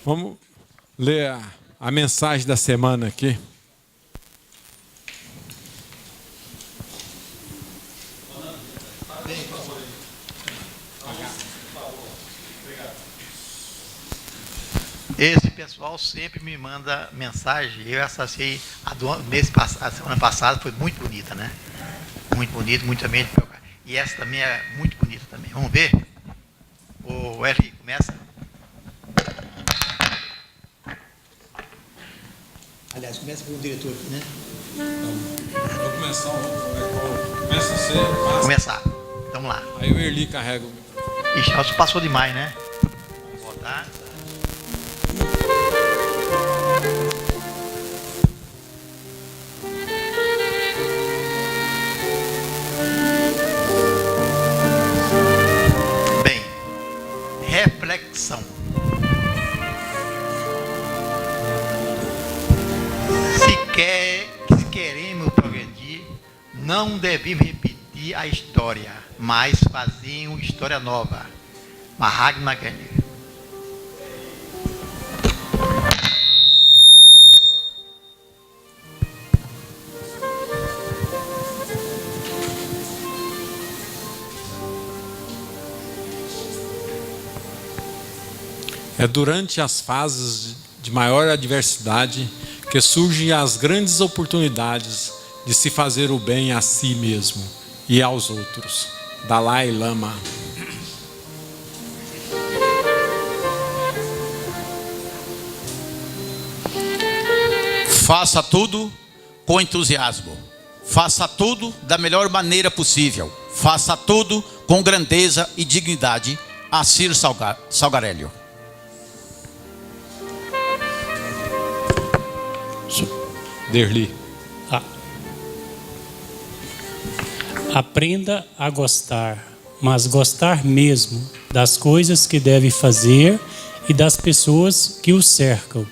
Vamos ler a mensagem da semana aqui. Esse pessoal sempre me manda mensagem. Eu acessei a semana passada, foi muito bonita, né? Muito bonito, muito ambiente. E essa também é muito bonita também. Vamos ver? O Eli, começa. Aliás, começa com o diretor aqui, né? Vou começar. Começa você. Passa. Começar. Vamos lá. Aí o Erli carrega o microfone. Ixi, nossa, passou demais, né? Vamos botar. Bem, reflexão. Se queremos progredir, não devemos repetir a história, mas fazer uma história nova. Mahatma Gandhi. É durante as fases de maior adversidade que surgem as grandes oportunidades de se fazer o bem a si mesmo e aos outros. Dalai Lama. Faça tudo com entusiasmo. Faça tudo da melhor maneira possível. Faça tudo com grandeza e dignidade. Assir Salgarello. Derli. Aprenda a gostar, mas gostar mesmo das coisas que deve fazer e das pessoas que o cercam.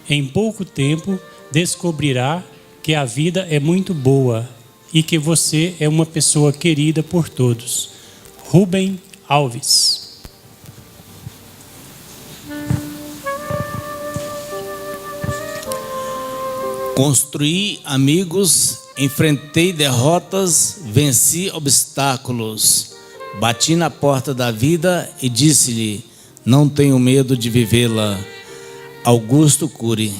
Em pouco tempo, descobrirá que a vida é muito boa e que você é uma pessoa querida por todos. Rubem Alves. Construí amigos, enfrentei derrotas, venci obstáculos. Bati na porta da vida e disse-lhe: não tenho medo de vivê-la. Augusto Cury.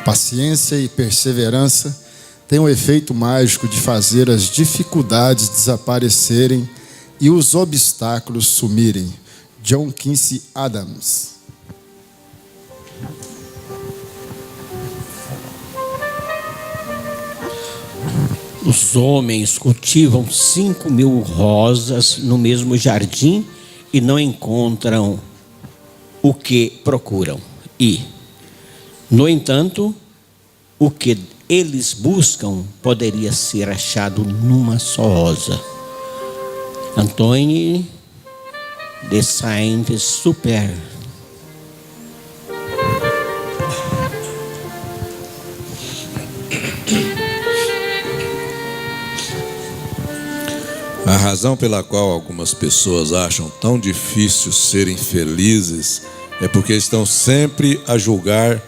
Paciência e perseverança têm o efeito mágico de fazer as dificuldades desaparecerem e os obstáculos sumirem. John Quincy Adams. Os homens cultivam 5.000 rosas no mesmo jardim e não encontram o que procuram. E, no entanto, o que eles buscam poderia ser achado numa só rosa. Antoine de Saint-Exupéry. A razão pela qual algumas pessoas acham tão difícil serem felizes é porque estão sempre a julgar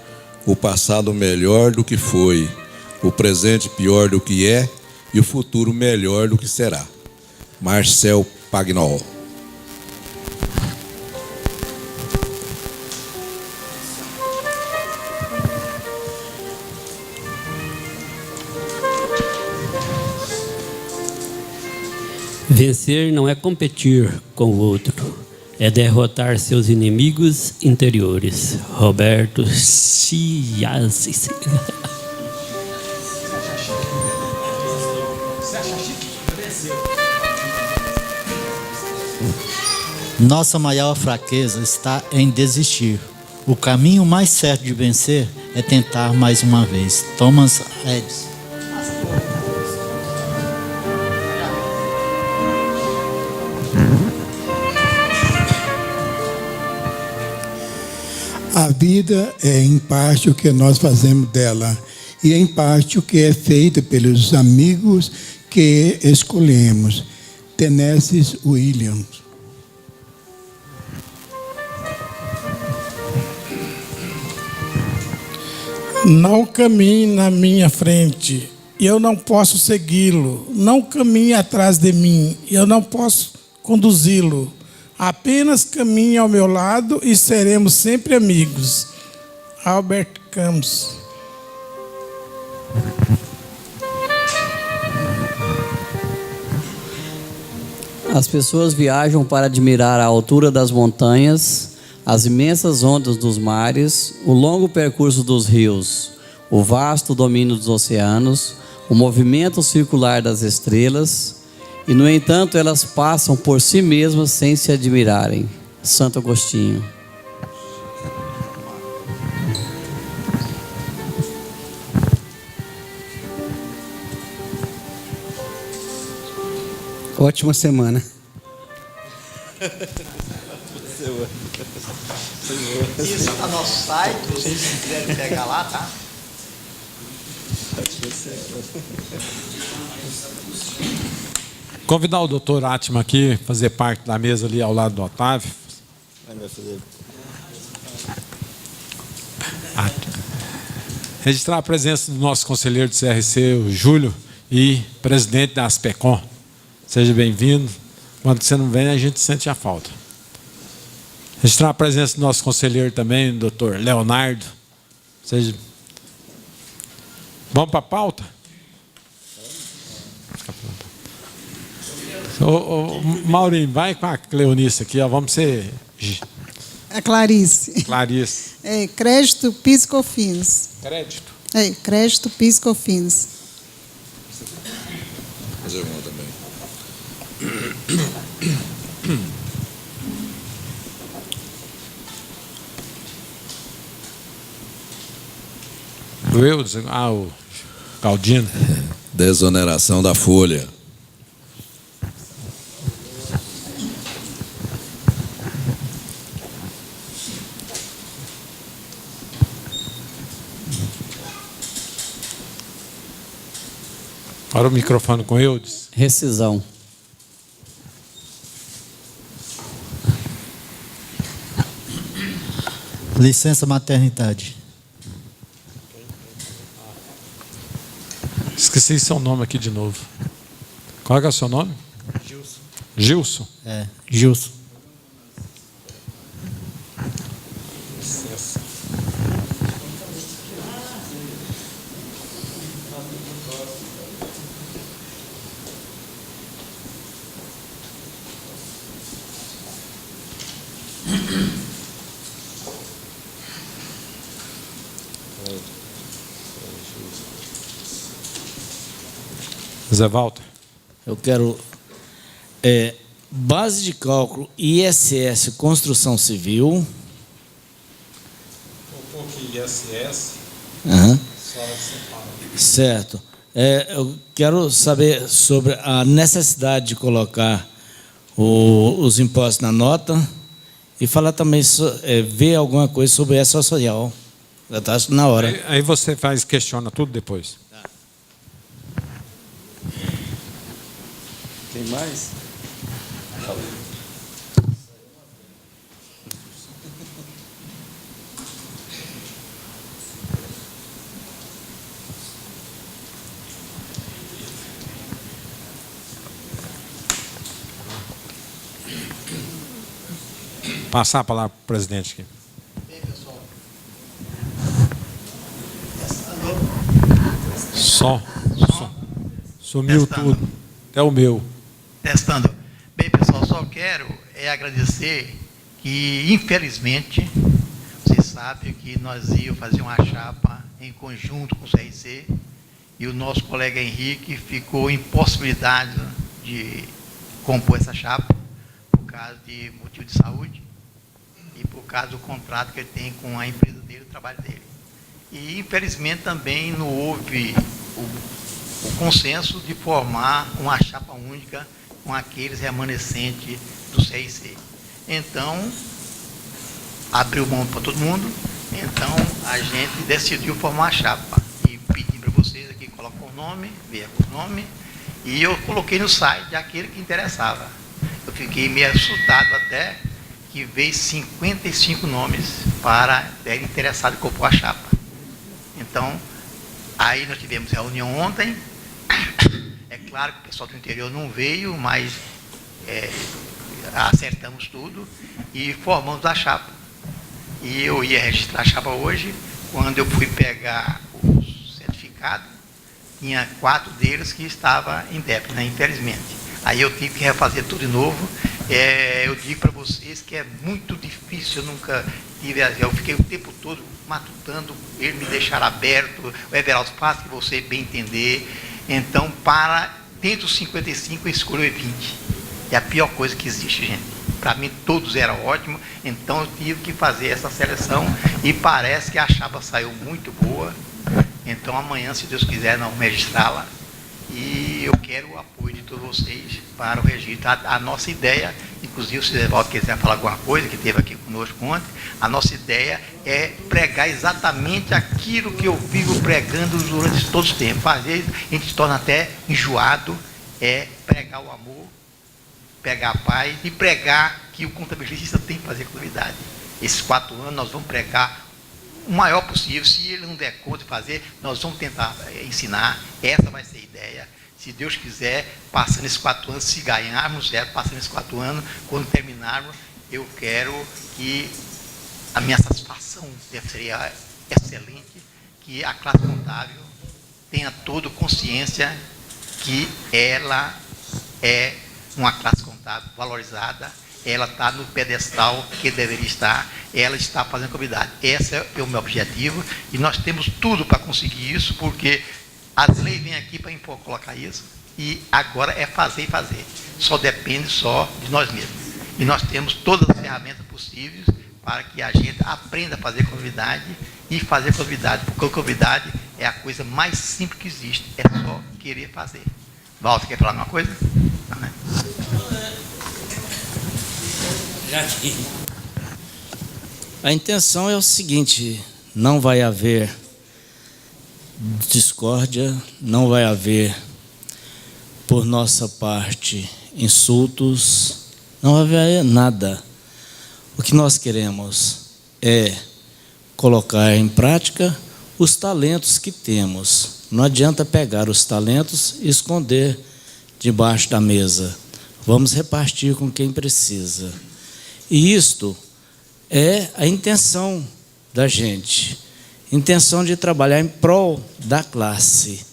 o passado melhor do que foi, o presente pior do que é e o futuro melhor do que será. Marcel Pagnol. Vencer não é competir com o outro, é derrotar seus inimigos interiores. Roberto Chiazzi. Nossa maior fraqueza está em desistir. O caminho mais certo de vencer é tentar mais uma vez. Thomas Edison. A vida é, em parte, o que nós fazemos dela, e, em parte, o que é feito pelos amigos que escolhemos. Tennessee Williams. Não caminhe na minha frente, eu não posso segui-lo. Não caminhe atrás de mim, eu não posso conduzi-lo. Apenas caminhe ao meu lado e seremos sempre amigos. Albert Camus. As pessoas viajam para admirar a altura das montanhas, as imensas ondas dos mares, o longo percurso dos rios, o vasto domínio dos oceanos, o movimento circular das estrelas, e, no entanto, elas passam por si mesmas sem se admirarem. Santo Agostinho. Ótima semana. Isso está no nosso site, vocês quiserem pegar lá, tá? Convidar o doutor Atman aqui, fazer parte da mesa ali ao lado do Otávio. Registrar a presença do nosso conselheiro de CRC, o Júlio, e presidente da Aspecom. Seja bem-vindo. Quando você não vem, a gente sente a falta. Registrar a presença do nosso conselheiro também, o doutor Leonardo. Seja... Vamos para a pauta? Ô, Maurinho, vai com a Cleonice aqui, ó. Vamos ser... A Clarice. Clarice. É, crédito, PIS/COFINS. Crédito. É, crédito, PIS/COFINS. Fazer uma também. O Galdino. Desoneração da folha. Para o microfone com Eudes. Rescisão. Licença maternidade. Esqueci seu nome aqui de novo. Qual é o seu nome? Gilson. Gilson? É, Gilson. Licença. Zé Walter. Eu quero base de cálculo ISS Construção Civil. Um pouquinho ISS. Certo. Eu quero saber sobre a necessidade de colocar os impostos na nota e falar também, ver alguma coisa sobre essa social. Já está na hora. Aí você questiona tudo depois. Tem mais? Passar a palavra para o presidente aqui. Bem, pessoal. Som. Sumiu Testando. tudo. Até o meu. Testando. Bem, pessoal, só quero agradecer que, infelizmente, vocês sabem que nós íamos fazer uma chapa em conjunto com o CRC e o nosso colega Henrique ficou impossibilidade de compor essa chapa por causa de motivo de saúde e por causa do contrato que ele tem com a empresa dele, o trabalho dele. E, infelizmente, também não houve o consenso de formar uma chapa única com aqueles remanescentes do CRC. Então, abriu mão para todo mundo, então a gente decidiu formar uma chapa. E pedi para vocês aqui, colocar o nome, ver o nome, E eu coloquei no site aquele que interessava. Eu fiquei meio assustado até que veio 55 nomes para interessado em compor a chapa. Então, aí nós tivemos reunião ontem. É claro que o pessoal do interior não veio, mas acertamos tudo e formamos a chapa. E eu ia registrar a chapa hoje. Quando eu fui pegar o certificado, tinha 4 deles que estavam em débito, né, infelizmente. Aí eu tive que refazer tudo de novo. Eu digo para vocês que é muito difícil, eu nunca tive, eu fiquei o tempo todo matutando, ele me deixar aberto, o Everaldo faz que você bem entender. Então, dentro dos 55, eu escolhi 20. É a pior coisa que existe, gente. Para mim, todos eram ótimos, então eu tive que fazer essa seleção e parece que a chapa saiu muito boa. Então, amanhã, se Deus quiser, nós vamos registrá-la. E eu quero o apoio de todos vocês para o registro. A nossa ideia, inclusive se o Evaldo quiser falar alguma coisa, que esteve aqui conosco ontem, a nossa ideia é pregar exatamente aquilo que eu vivo pregando durante todos os tempos. Às vezes a gente se torna até enjoado, pregar o amor, pregar a paz e pregar que o contabilista tem que fazer contabilidade. Esses 4 anos nós vamos pregar o maior possível. Se ele não der conta de fazer, nós vamos tentar ensinar. Essa vai ser a ideia. Se Deus quiser, passando esses 4 anos, se ganharmos, passando esses 4 anos, quando terminarmos, eu quero que a minha satisfação seria excelente, que a classe contábil tenha toda consciência que ela é uma classe contábil valorizada, ela está no pedestal que deveria estar, ela está fazendo contabilidade. Esse é o meu objetivo e nós temos tudo para conseguir isso, porque as leis vêm aqui para colocar isso e agora é fazer e fazer. Só depende de nós mesmos. E nós temos todas as ferramentas possíveis para que a gente aprenda a fazer contabilidade e fazer contabilidade, porque a contabilidade é a coisa mais simples que existe, é só querer fazer. Walter, quer falar alguma coisa? Não, né? A intenção é o seguinte: não vai haver discórdia, não vai haver, por nossa parte, insultos, não vai haver nada. O que nós queremos é colocar em prática os talentos que temos. Não adianta pegar os talentos e esconder debaixo da mesa. Vamos repartir com quem precisa. E isto é a intenção da gente, intenção de trabalhar em prol da classe.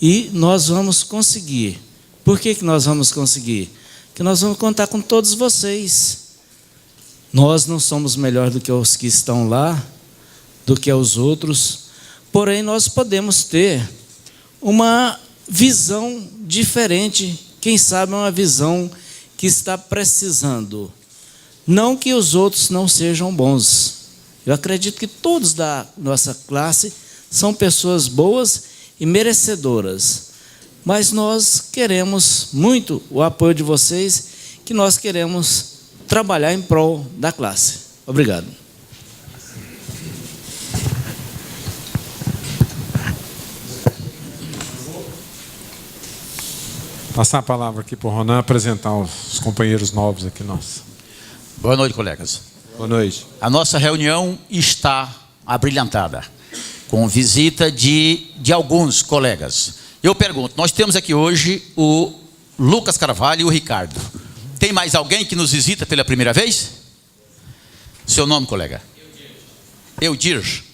E nós vamos conseguir. Por que nós vamos conseguir? Porque nós vamos contar com todos vocês. Nós não somos melhores do que os que estão lá, do que os outros, porém nós podemos ter uma visão diferente, quem sabe uma visão que está precisando. Não que os outros não sejam bons. Eu acredito que todos da nossa classe são pessoas boas e merecedoras. Mas nós queremos muito o apoio de vocês, que nós queremos trabalhar em prol da classe. Obrigado. Passar a palavra aqui para o Ronan apresentar os companheiros novos aqui nossos. Boa noite, colegas. Boa noite. A nossa reunião está abrilhantada, com visita de alguns colegas. Eu pergunto, nós temos aqui hoje o Lucas Carvalho e o Ricardo. Tem mais alguém que nos visita pela primeira vez? Seu nome, colega? Eudir.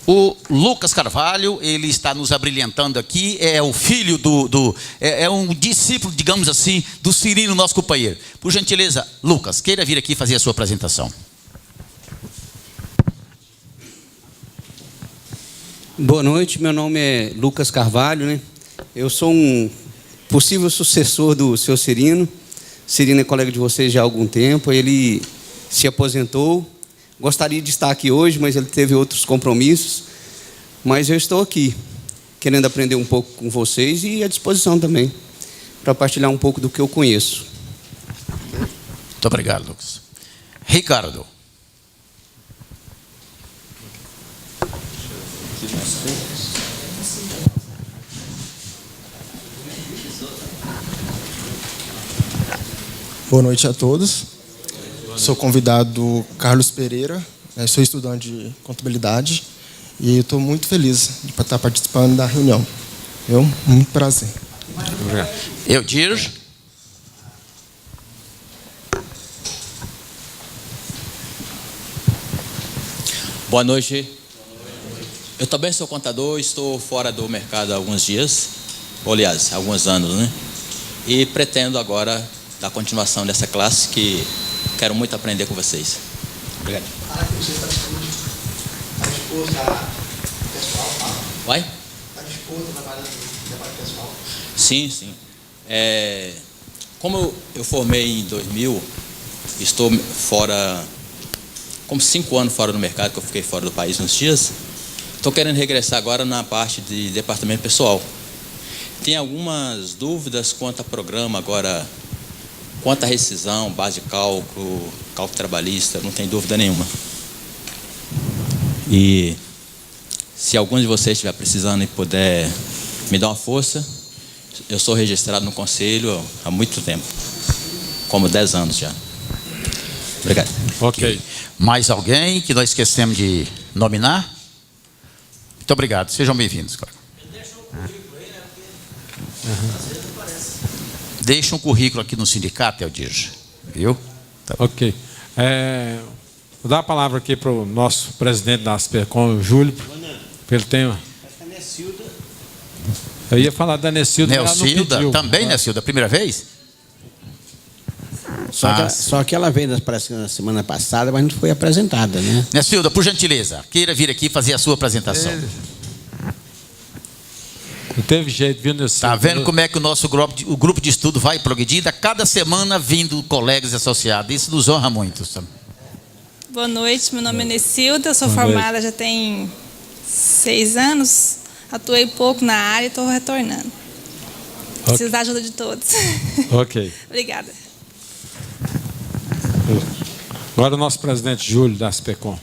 O Lucas Carvalho, ele está nos abrilhantando aqui, é o filho é um discípulo, digamos assim, do Cirino, nosso companheiro. Por gentileza, Lucas, queira vir aqui fazer a sua apresentação. Boa noite, meu nome é Lucas Carvalho, né? Eu sou um possível sucessor do seu Cirino. Cirino é colega de vocês já há algum tempo, ele se aposentou. Gostaria de estar aqui hoje, mas ele teve outros compromissos. Mas eu estou aqui, querendo aprender um pouco com vocês e à disposição também, para partilhar um pouco do que eu conheço. Muito obrigado, Lucas. Ricardo. Boa noite a todos. Sou convidado Carlos Pereira, sou estudante de contabilidade e eu estou muito feliz de estar participando da reunião. Muito prazer. Obrigado. Eudir. Boa noite. Eu também sou contador, estou fora do mercado há alguns dias, ou, aliás, há alguns anos, né? E pretendo agora dar continuação dessa classe que quero muito aprender com vocês. Obrigado. Vai? Sim, sim. Como eu formei em 2000, estou fora, como 5 anos fora do mercado, que eu fiquei fora do país uns dias, estou querendo regressar agora na parte de departamento pessoal. Tem algumas dúvidas quanto a programa agora, quanto a rescisão, base de cálculo, cálculo trabalhista, não tem dúvida nenhuma. E se algum de vocês estiver precisando e puder me dar uma força, eu sou registrado no conselho há muito tempo, como 10 anos já. Obrigado. Ok. Mais alguém que nós esquecemos de nominar? Muito obrigado. Sejam bem-vindos, colega. Deixa um currículo aqui no sindicato, Eudir. Viu? Tá. Ok. Vou dar a palavra aqui para o nosso presidente da Aspercom, o Júlio, pelo tema. Eu ia falar da Necilda, mas ela não Necilda, pediu. também, Necilda, primeira vez? Só que ela veio na semana passada, mas não foi apresentada, né? Necilda, por gentileza, queira vir aqui fazer a sua apresentação. Não teve jeito, viu, Necilda? Está vendo como é que o grupo de estudo vai progredindo? A cada semana vindo colegas e associados. Isso nos honra muito. Sabe? Boa noite, meu nome é Necilda, eu sou formada já tem 6 anos, atuei pouco na área e estou retornando. Preciso da ajuda de todos. Ok. Obrigada. Agora o nosso presidente Júlio da Aspercom.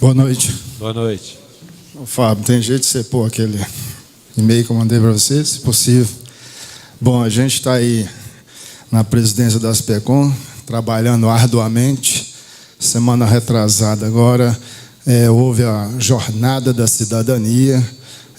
Boa noite. Boa noite. Ô, Fábio, tem jeito de você pôr aquele e-mail que eu mandei para você, se possível. Bom, a gente está aí na presidência da Aspercom, trabalhando arduamente. Semana retrasada agora, houve a Jornada da Cidadania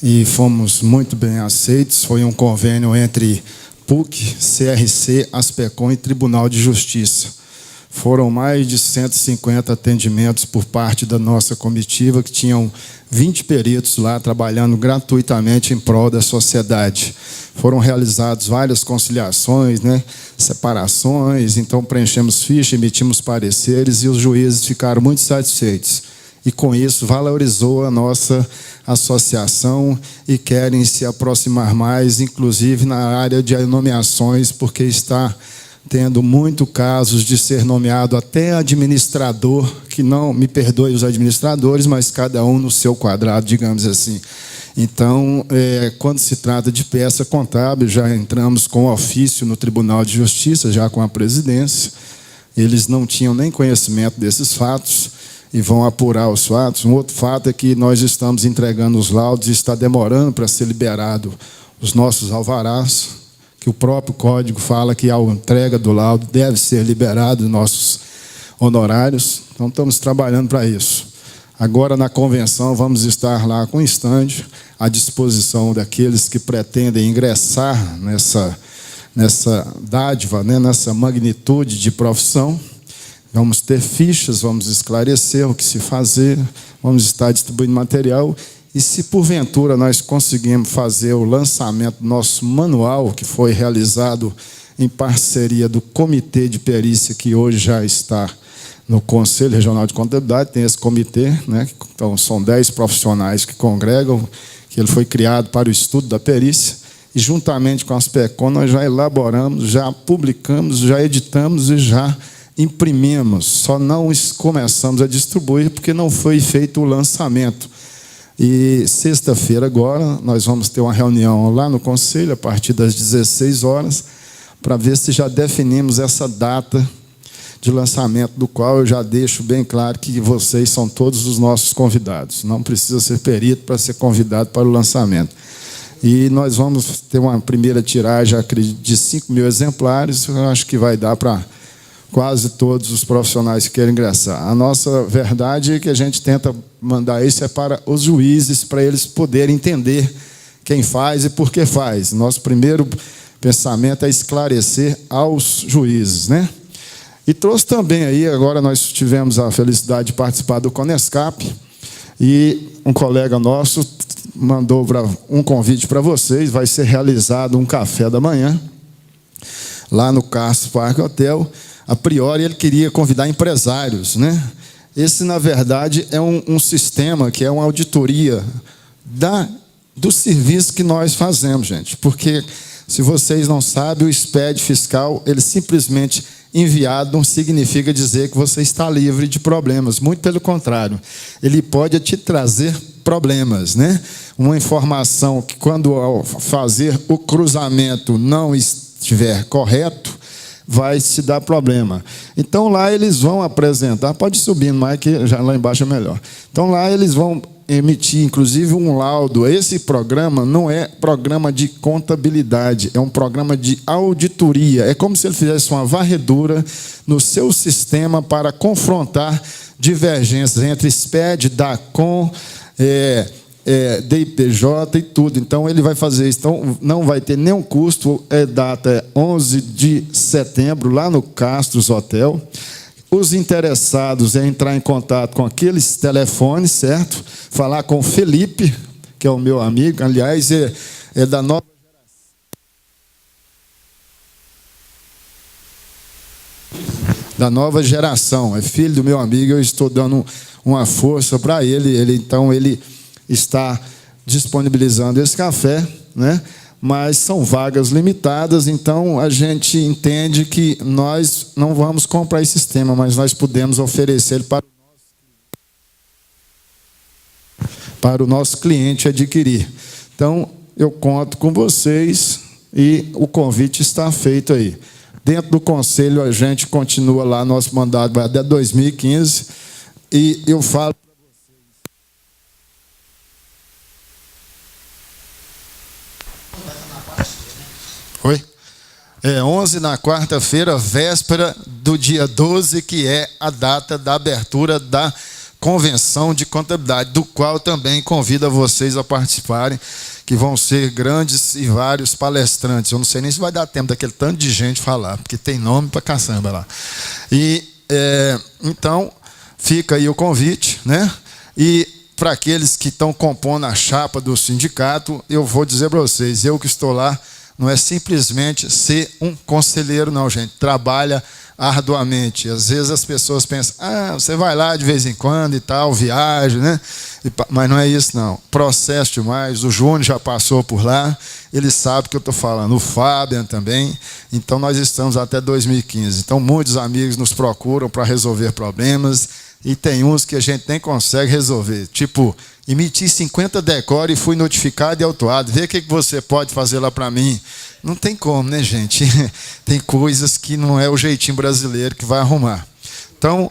e fomos muito bem aceitos. Foi um convênio entre PUC, CRC, Aspercom e Tribunal de Justiça. Foram mais de 150 atendimentos por parte da nossa comitiva, que tinham 20 peritos lá trabalhando gratuitamente em prol da sociedade. Foram realizadas várias conciliações, separações, então preenchemos ficha, emitimos pareceres e os juízes ficaram muito satisfeitos. E com isso valorizou a nossa associação e querem se aproximar mais, inclusive na área de nomeações, porque está tendo muito casos de ser nomeado até administrador, que não, me perdoe os administradores, mas cada um no seu quadrado, digamos assim. Então, quando se trata de peça contábil, já entramos com ofício no Tribunal de Justiça, já com a presidência. Eles não tinham nem conhecimento desses fatos e vão apurar os fatos. Um outro fato é que nós estamos entregando os laudos e está demorando para ser liberado os nossos alvarás, que o próprio código fala que a entrega do laudo deve ser liberado nossos honorários. Então, estamos trabalhando para isso. Agora, na convenção, vamos estar lá com o estande à disposição daqueles que pretendem ingressar nessa dádiva, nessa magnitude de profissão. Vamos ter fichas, vamos esclarecer o que se fazer, vamos estar distribuindo material. E se porventura nós conseguimos fazer o lançamento do nosso manual, que foi realizado em parceria do Comitê de Perícia, que hoje já está no Conselho Regional de Contabilidade, tem esse comitê, então são 10 profissionais que congregam, que ele foi criado para o estudo da perícia, e juntamente com a Aspercom nós já elaboramos, já publicamos, já editamos e já imprimimos. Só não começamos a distribuir porque não foi feito o lançamento. E sexta-feira agora nós vamos ter uma reunião lá no Conselho a partir das 16 horas para ver se já definimos essa data de lançamento, do qual eu já deixo bem claro que vocês são todos os nossos convidados. Não precisa ser perito para ser convidado para o lançamento. E nós vamos ter uma primeira tiragem, acredito, de 5.000 exemplares. Eu acho que vai dar para quase todos os profissionais que querem ingressar. A nossa verdade é que a gente tenta mandar isso é para os juízes, para eles poderem entender quem faz e por que faz. Nosso primeiro pensamento é esclarecer aos juízes, né? E trouxe também aí, agora nós tivemos a felicidade de participar do Conescap, e um colega nosso mandou um convite para vocês, vai ser realizado um café da manhã, lá no Castro Park Hotel. A priori, ele queria convidar empresários, né? Esse, na verdade, é um sistema que é uma auditoria do serviço que nós fazemos, gente. Porque, se vocês não sabem, o SPED fiscal, ele simplesmente enviado não significa dizer que você está livre de problemas. Muito pelo contrário. Ele pode te trazer problemas, né? Uma informação que, quando ao fazer o cruzamento não estiver correto, vai se dar problema. Então, lá eles vão apresentar, pode subir mais, que já lá embaixo é melhor. Então, lá eles vão emitir, inclusive, um laudo. Esse programa não é programa de contabilidade, é um programa de auditoria. É como se ele fizesse uma varredura no seu sistema para confrontar divergências entre SPED, DACOM, DIPJ e tudo. Então, ele vai fazer isso. Então, não vai ter nenhum custo. Data é 11 de setembro, lá no Castros Hotel. Os interessados em entrar em contato com aqueles telefones, certo? Falar com o Felipe, que é o meu amigo, aliás, é da nova geração. É filho do meu amigo, eu estou dando uma força para ele. Então, ele está disponibilizando esse café, né? Mas são vagas limitadas, então a gente entende que nós não vamos comprar esse sistema, mas nós podemos oferecer para o nosso cliente adquirir. Então, eu conto com vocês e o convite está feito aí. Dentro do conselho, a gente continua lá, nosso mandato vai até 2015, e eu falo. Oi? 11 na quarta-feira, véspera do dia 12, que é a data da abertura da Convenção de Contabilidade, do qual também convido a vocês a participarem, que vão ser grandes e vários palestrantes. Eu não sei nem se vai dar tempo daquele tanto de gente falar, porque tem nome pra caçamba lá. E, então, fica aí o convite, né? E para aqueles que estão compondo a chapa do sindicato, eu vou dizer para vocês, eu que estou lá, não é simplesmente ser um conselheiro, não, gente. Trabalha arduamente. Às vezes as pessoas pensam, você vai lá de vez em quando e tal, viaja, né? Mas não é isso, não. Processo demais. O Júnior já passou por lá, ele sabe o que eu estou falando. O Fabian também. Então, nós estamos até 2015. Então, muitos amigos nos procuram para resolver problemas, e tem uns que a gente nem consegue resolver. Tipo, emiti 50 decora e fui notificado e autuado. Vê o que você pode fazer lá para mim. Não tem como, né, gente? Tem coisas que não é o jeitinho brasileiro que vai arrumar. Então,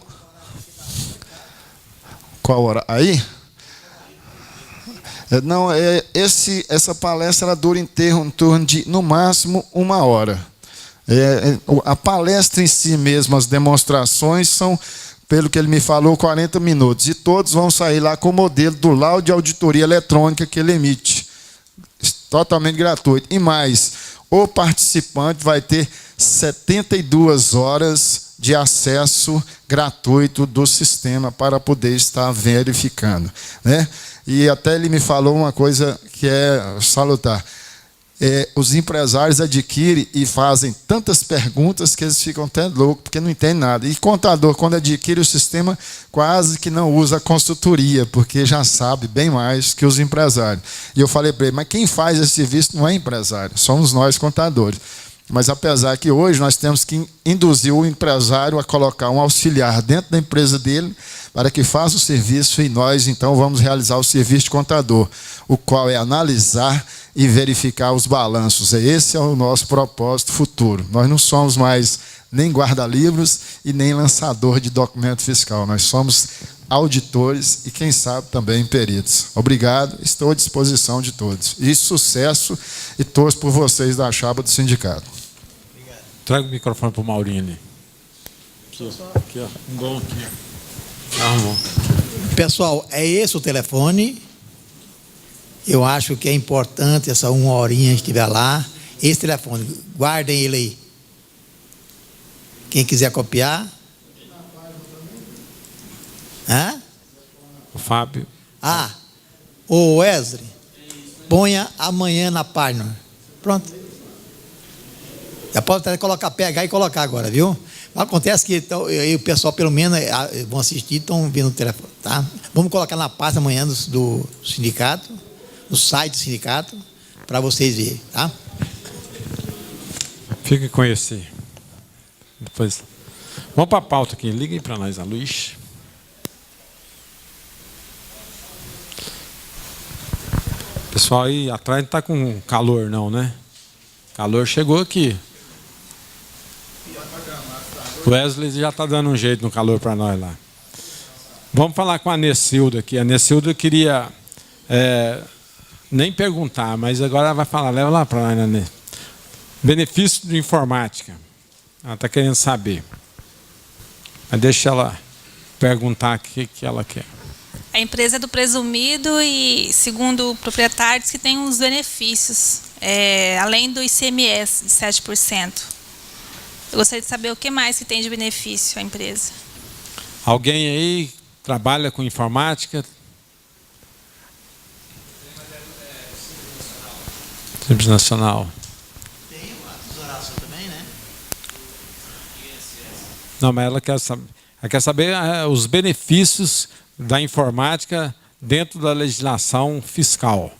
qual hora? Aí? Não, essa palestra ela dura em torno de, no máximo, 1 hora. A palestra em si mesmo, as demonstrações são, pelo que ele me falou, 40 minutos. E todos vão sair lá com o modelo do laudo de auditoria eletrônica que ele emite. Totalmente gratuito. E mais, o participante vai ter 72 horas de acesso gratuito do sistema para poder estar verificando, né? E até ele me falou uma coisa que é salutar. Os empresários adquirem e fazem tantas perguntas que eles ficam até loucos, porque não entendem nada. E contador, quando adquire o sistema, quase que não usa a consultoria, porque já sabe bem mais que os empresários. E eu falei para ele, mas quem faz esse serviço não é empresário, somos nós contadores. Mas apesar que hoje nós temos que induzir o empresário a colocar um auxiliar dentro da empresa dele para que faça o serviço, e nós então vamos realizar o serviço de contador, o qual é analisar e verificar os balanços. Esse é o nosso propósito futuro. Nós não somos mais nem guarda-livros e nem lançador de documento fiscal. Nós somos auditores e, quem sabe, também peritos. Obrigado, estou à disposição de todos. E sucesso, e torço por vocês da chapa do sindicato. Traga o microfone para o Maurini. Aqui, ó. Um bom aqui, ó. Arrumou. Pessoal, é esse o telefone. Eu acho que é importante essa 1 horinha que estiver lá. Esse telefone, guardem ele aí. Quem quiser copiar. Hã? O Fábio. O Wesley, ponha amanhã na página. Pronto. Já pode até pegar e colocar agora, viu? Acontece que o pessoal, pelo menos, vão assistir, estão vendo o telefone, tá? Vamos colocar na página amanhã do sindicato, no site do sindicato, para vocês verem, tá? Fique com esse. Depois. Vamos para a pauta aqui. Liguem para nós, a Luiz. Pessoal aí atrás não está com calor não, né? Calor chegou aqui. O Wesley já está dando um jeito no calor para nós lá. Vamos falar com a Nessilda aqui. A Nessilda queria nem perguntar, mas agora ela vai falar. Leva lá para nós, né? Benefício de informática. Ela está querendo saber. Mas deixa ela perguntar o que ela quer. A empresa é do presumido e, segundo proprietários, que tem uns benefícios, além do ICMS de 7%. Eu gostaria de saber o que mais que tem de benefício a empresa. Alguém aí trabalha com informática? Simples Nacional. Tem a tesouração também, né? Não, mas ela quer saber os benefícios da informática dentro da legislação fiscal,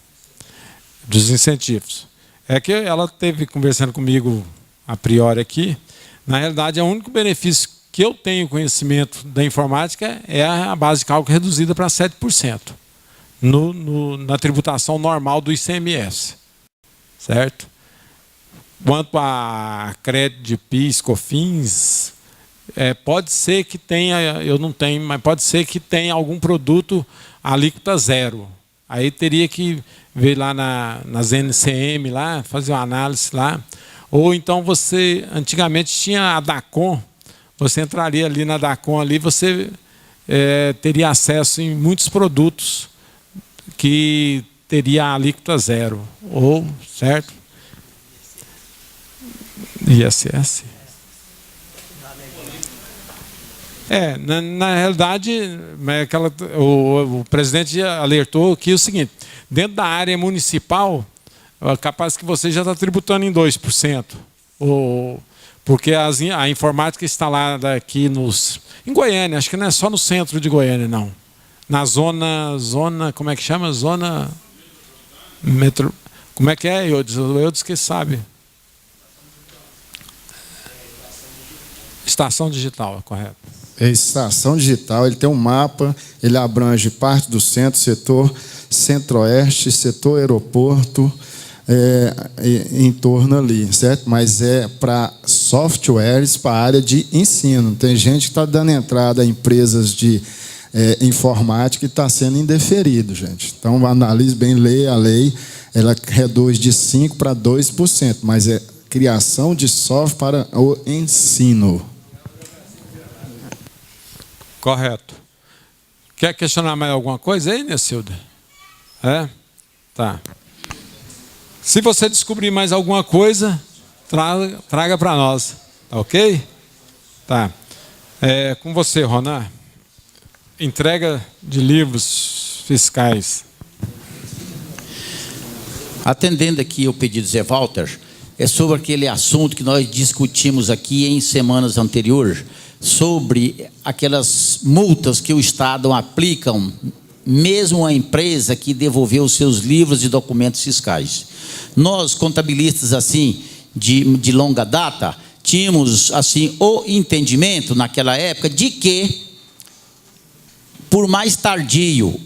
dos incentivos. É que ela esteve conversando comigo a priori aqui. Na realidade, o único benefício que eu tenho conhecimento da informática é a base de cálculo reduzida para 7% na tributação normal do ICMS. Certo? Quanto a crédito de PIS, COFINS, pode ser que tenha, eu não tenho, mas pode ser que tenha algum produto alíquota zero. Aí teria que ver lá nas NCM, lá, fazer uma análise lá. Ou então você, antigamente tinha a DACOM, você entraria ali na DACOM, ali, você teria acesso em muitos produtos que teria a alíquota zero. Ou, certo? ISS. Na realidade, o presidente alertou que é o seguinte, dentro da área municipal, é capaz que você já está tributando em 2%. Porque a informática instalada aqui em Goiânia, acho que não é só no centro de Goiânia, não. Na zona, como é que chama? Zona metro. Como é que é, Eudes que sabe. Estação digital, correto. Estação digital, ele tem um mapa, ele abrange parte do centro, setor centro-oeste, setor aeroporto, em torno ali, certo? Mas é para softwares, para a área de ensino. Tem gente que está dando entrada a empresas de informática e está sendo indeferido, gente. Então, analise bem, leia a lei, ela reduz de 5% para 2%, mas é criação de software para o ensino. Correto. Quer questionar mais alguma coisa aí, Nessilda? Tá. Se você descobrir mais alguma coisa, traga para nós. Tá ok? Tá. Com você, Roná. Entrega de livros fiscais. Atendendo aqui o pedido do Zé Walter, é sobre aquele assunto que nós discutimos aqui em semanas anteriores, sobre aquelas multas que o Estado aplica, mesmo a empresa que devolveu os seus livros e documentos fiscais. Nós, contabilistas assim, de longa data, tínhamos assim o entendimento naquela época de que, por mais tardio,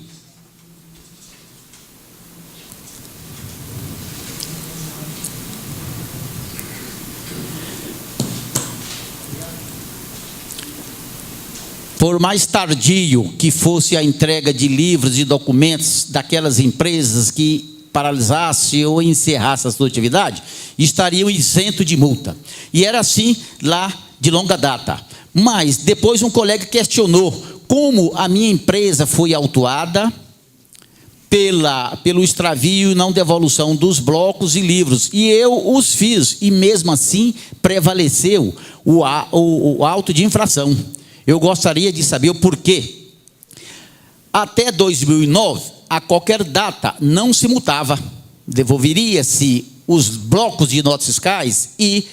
que fosse a entrega de livros e documentos daquelas empresas que paralisasse ou encerrasse a sua atividade, estariam isentos de multa. E era assim lá de longa data. Mas depois um colega questionou como a minha empresa foi autuada pelo extravio e não devolução dos blocos e livros. E eu os fiz, e mesmo assim prevaleceu o auto de infração. Eu gostaria de saber o porquê. Até 2009, a qualquer data, não se multava. Devolveria-se os blocos de notas fiscais e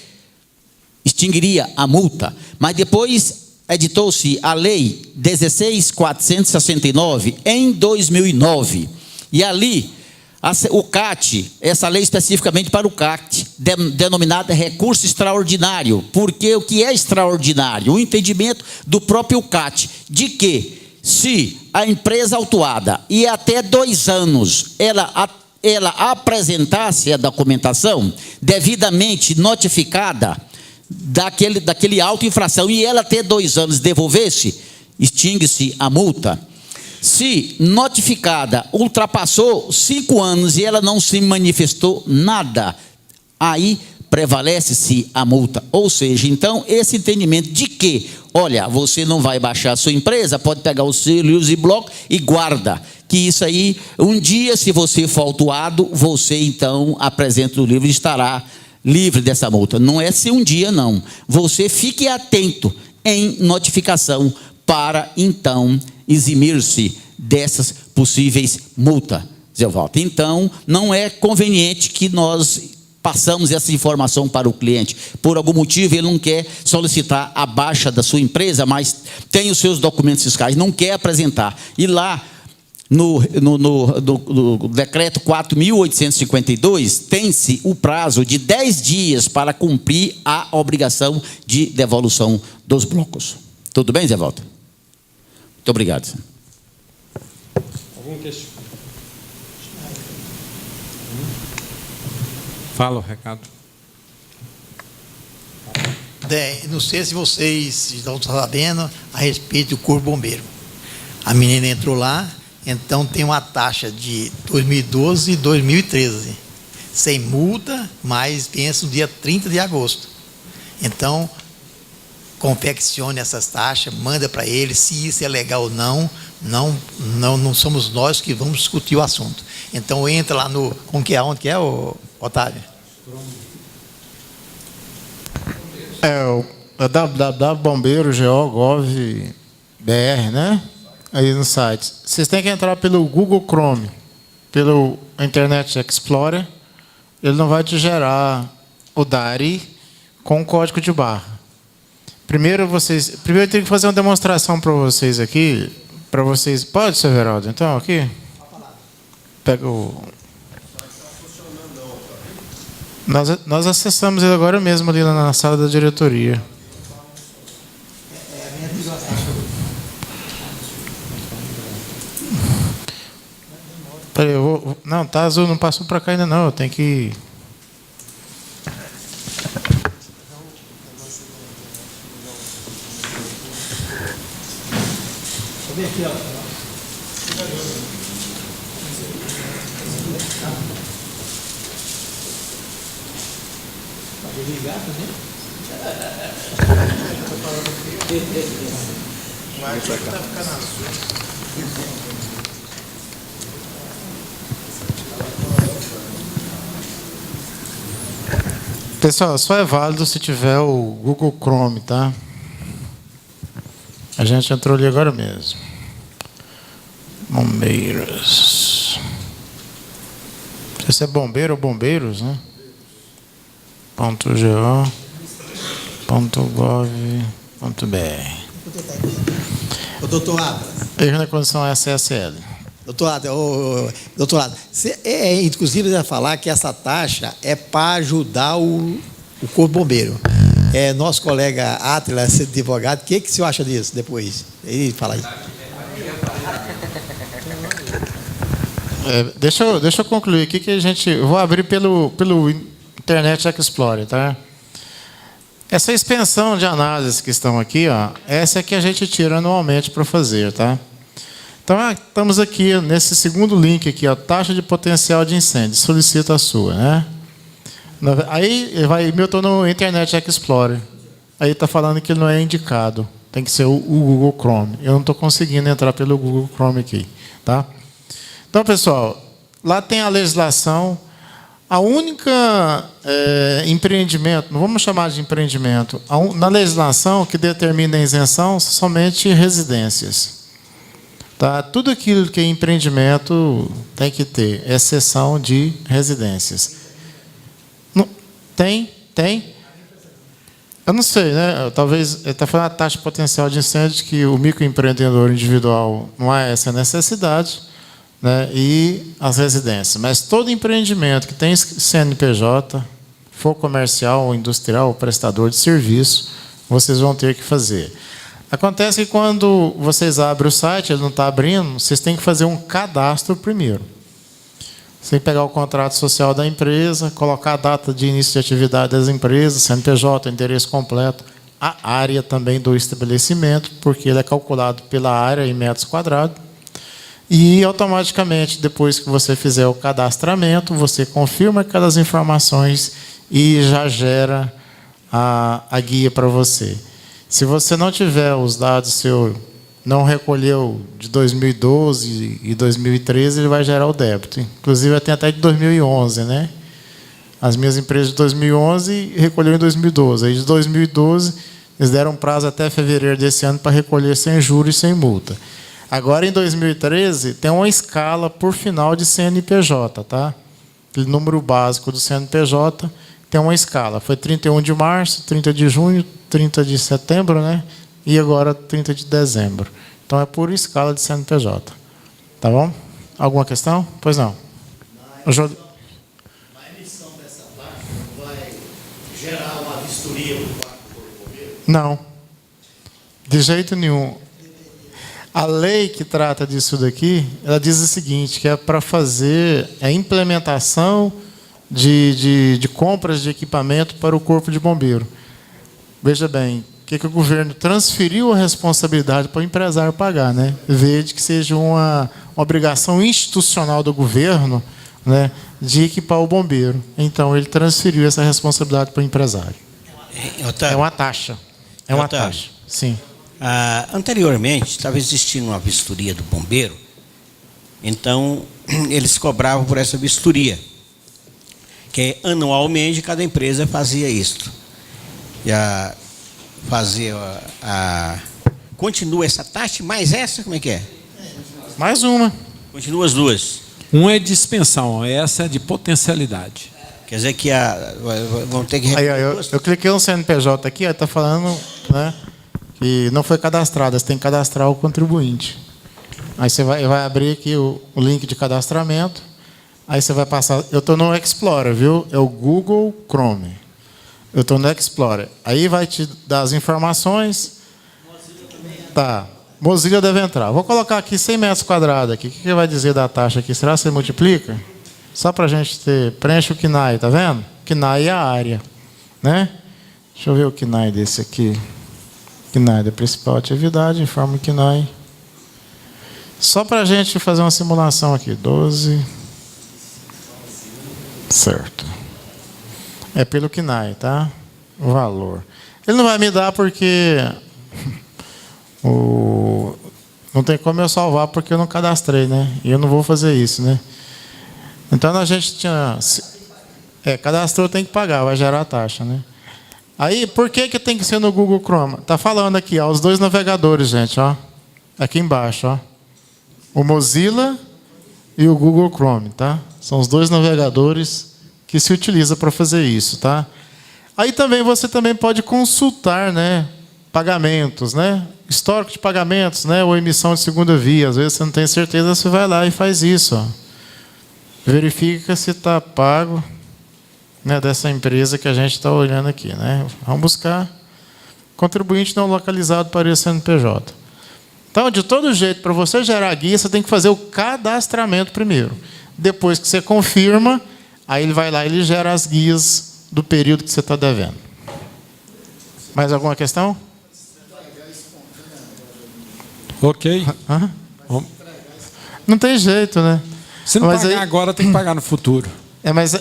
extinguiria a multa. Mas depois editou-se a Lei 16.469 em 2009. E ali, o CAT, essa lei especificamente para o CAT, denominada recurso extraordinário. Porque o que é extraordinário? O entendimento do próprio CAT, de que se a empresa autuada e até 2 anos ela apresentasse a documentação devidamente notificada daquele auto-infração e ela até 2 anos devolvesse, extingue-se a multa. Se notificada ultrapassou 5 anos e ela não se manifestou nada, aí prevalece-se a multa. Ou seja, então, esse entendimento de que, olha, você não vai baixar a sua empresa, pode pegar os seus e bloco e guarda. Que isso aí, um dia, se você for autuado, você então apresenta o livro e estará livre dessa multa. Não é se um dia, não. Você fique atento em notificação para então eximir-se dessas possíveis multas, Zé Walter. Então, não é conveniente que nós passamos essa informação para o cliente. Por algum motivo, ele não quer solicitar a baixa da sua empresa, mas tem os seus documentos fiscais, não quer apresentar. E lá, no decreto 4.852, tem-se o prazo de 10 dias para cumprir a obrigação de devolução dos blocos. Tudo bem, Zé Walter? Muito obrigado. Algum questionamento? Fala o recado. Não sei se vocês estão sabendo a respeito do Corpo Bombeiro. A menina entrou lá, então tem uma taxa de 2012 e 2013, sem multa, mas pensa no dia 30 de agosto. Então, confeccione essas taxas, manda para eles, se isso é legal ou não. Não somos nós que vamos discutir o assunto. Então entra lá no... Onde que é, Otávio? É o www.bombeiro.gov.br, né? Aí no site. Vocês têm que entrar pelo Google Chrome, pelo Internet Explorer. Ele não vai te gerar o DARI com o código de barra. Primeiro eu tenho que fazer uma demonstração para vocês aqui. Para vocês. Pode, Severaldo? Então, aqui. Pega o. Nós acessamos ele agora mesmo ali na sala da diretoria. Peraí, não, tá azul, não passou para cá ainda não. Eu tenho que. Vem aqui, ó. Pode ligar também? Vai ficar na sua. Pessoal, só é válido se tiver o Google Chrome, tá? A gente entrou ali agora mesmo. Bombeiros. Não sei se é bombeiro ou bombeiros, né? .go.gov.br. Ô, doutor Atlas. Erro na condição SSL. Doutor Atlas, inclusive, você vai falar que essa taxa é para ajudar o Corpo Bombeiro. Nosso colega Atlas, advogado, o que o senhor acha disso depois? Ele fala aí. Deixa eu concluir aqui que eu vou abrir pelo Internet Explorer, tá? Essa expansão de análise que estão aqui, ó, essa é que a gente tira anualmente para fazer, tá? Então, estamos aqui nesse segundo link aqui, ó, taxa de potencial de incêndio, solicita a sua, né? Aí eu estou no Internet Explorer. aí está falando que ele não é indicado. Tem que ser o Google Chrome. Eu não estou conseguindo entrar pelo Google Chrome aqui. Tá? Então, pessoal, lá tem a legislação. A única empreendimento, não vamos chamar de empreendimento, na legislação que determina a isenção são somente residências. Tá? Tudo aquilo que é empreendimento tem que ter exceção de residências. Não, tem? Eu não sei, né? Talvez ele está falando a taxa potencial de incêndio, que o microempreendedor individual não há essa necessidade, né? E as residências. Mas todo empreendimento que tem CNPJ, for comercial ou industrial, ou prestador de serviço, vocês vão ter que fazer. Acontece que quando vocês abrem o site, ele não está abrindo, vocês têm que fazer um cadastro primeiro. Você tem que pegar o contrato social da empresa, colocar a data de início de atividade das empresas, CNPJ, endereço completo, a área também do estabelecimento, porque ele é calculado pela área em metros quadrados. E, automaticamente, depois que você fizer o cadastramento, você confirma aquelas informações e já gera a guia para você. Se você não tiver os dados seu, não recolheu de 2012 e 2013, ele vai gerar o débito. Inclusive, tem até de 2011, né? As minhas empresas de 2011 recolheu em 2012. Aí, de 2012, eles deram prazo até fevereiro desse ano para recolher sem juros e sem multa. Agora, em 2013, tem uma escala por final de CNPJ, tá? Aquele número básico do CNPJ tem uma escala. Foi 31 de março, 30 de junho, 30 de setembro, né? E agora 30 de dezembro. Então, é por escala de CNPJ. Tá bom? Alguma questão? Pois não. Na emissão dessa placa, vai gerar uma vistoria do Corpo de Bombeiros? Não. De jeito nenhum. A lei que trata disso daqui, ela diz o seguinte, que é para fazer a implementação de compras de equipamento para o Corpo de Bombeiro. Veja bem, que o governo transferiu a responsabilidade para o empresário pagar, né? Vede que seja uma obrigação institucional do governo, né, de equipar o bombeiro. Então, ele transferiu essa responsabilidade para o empresário. É uma taxa. É uma taxa, sim. Anteriormente, estava existindo uma vistoria do bombeiro, então, eles cobravam por essa vistoria, que anualmente cada empresa fazia isso. Continua essa taxa, mais essa, como é que é? Mais uma. Continua as duas. Um é de dispensão, essa é de potencialidade. Quer dizer que vão ter que... Eu cliquei no CNPJ aqui, está falando, né, que não foi cadastrado, você tem que cadastrar o contribuinte. Aí você vai abrir aqui o link de cadastramento, aí você vai passar... Eu estou no Explorer, viu? É o Google Chrome. Eu estou no Explorer. Aí vai te dar as informações. Tá. Mozilla deve entrar. Vou colocar aqui 100 metros quadrados. Aqui. O que vai dizer da taxa aqui? Será que você multiplica? Só para a gente ter... Preenche o KNAI, tá vendo? KNAI é a área. Né? Deixa eu ver o KNAI desse aqui. KNAI da principal atividade. Informa o KNAI. Só para a gente fazer uma simulação aqui. 12. Certo. É pelo KNAI, tá? O valor. Ele não vai me dar porque não tem como eu salvar porque eu não cadastrei, né? E eu não vou fazer isso, né? Então a gente tinha... cadastrou, tem que pagar, vai gerar a taxa, né? Aí, por que tem que ser no Google Chrome? Tá falando aqui, ó, os dois navegadores, gente, ó. Aqui embaixo, ó. O Mozilla e o Google Chrome, tá? São os dois navegadores que se utiliza para fazer isso, tá? Aí também você também pode consultar, né, pagamentos, né, histórico de pagamentos, né, ou emissão de segunda via. Às vezes você não tem certeza, você vai lá e faz isso, ó. Verifica se está pago, né, dessa empresa que a gente está olhando aqui, né? Vamos buscar contribuinte não localizado para o CNPJ. Então, de todo jeito, para você gerar a guia, você tem que fazer o cadastramento primeiro. Depois que você confirma, aí ele vai lá e ele gera as guias do período que você está devendo. Mais alguma questão? Ok. Não tem jeito, né? Se não pagar agora, tem que pagar no futuro. Mas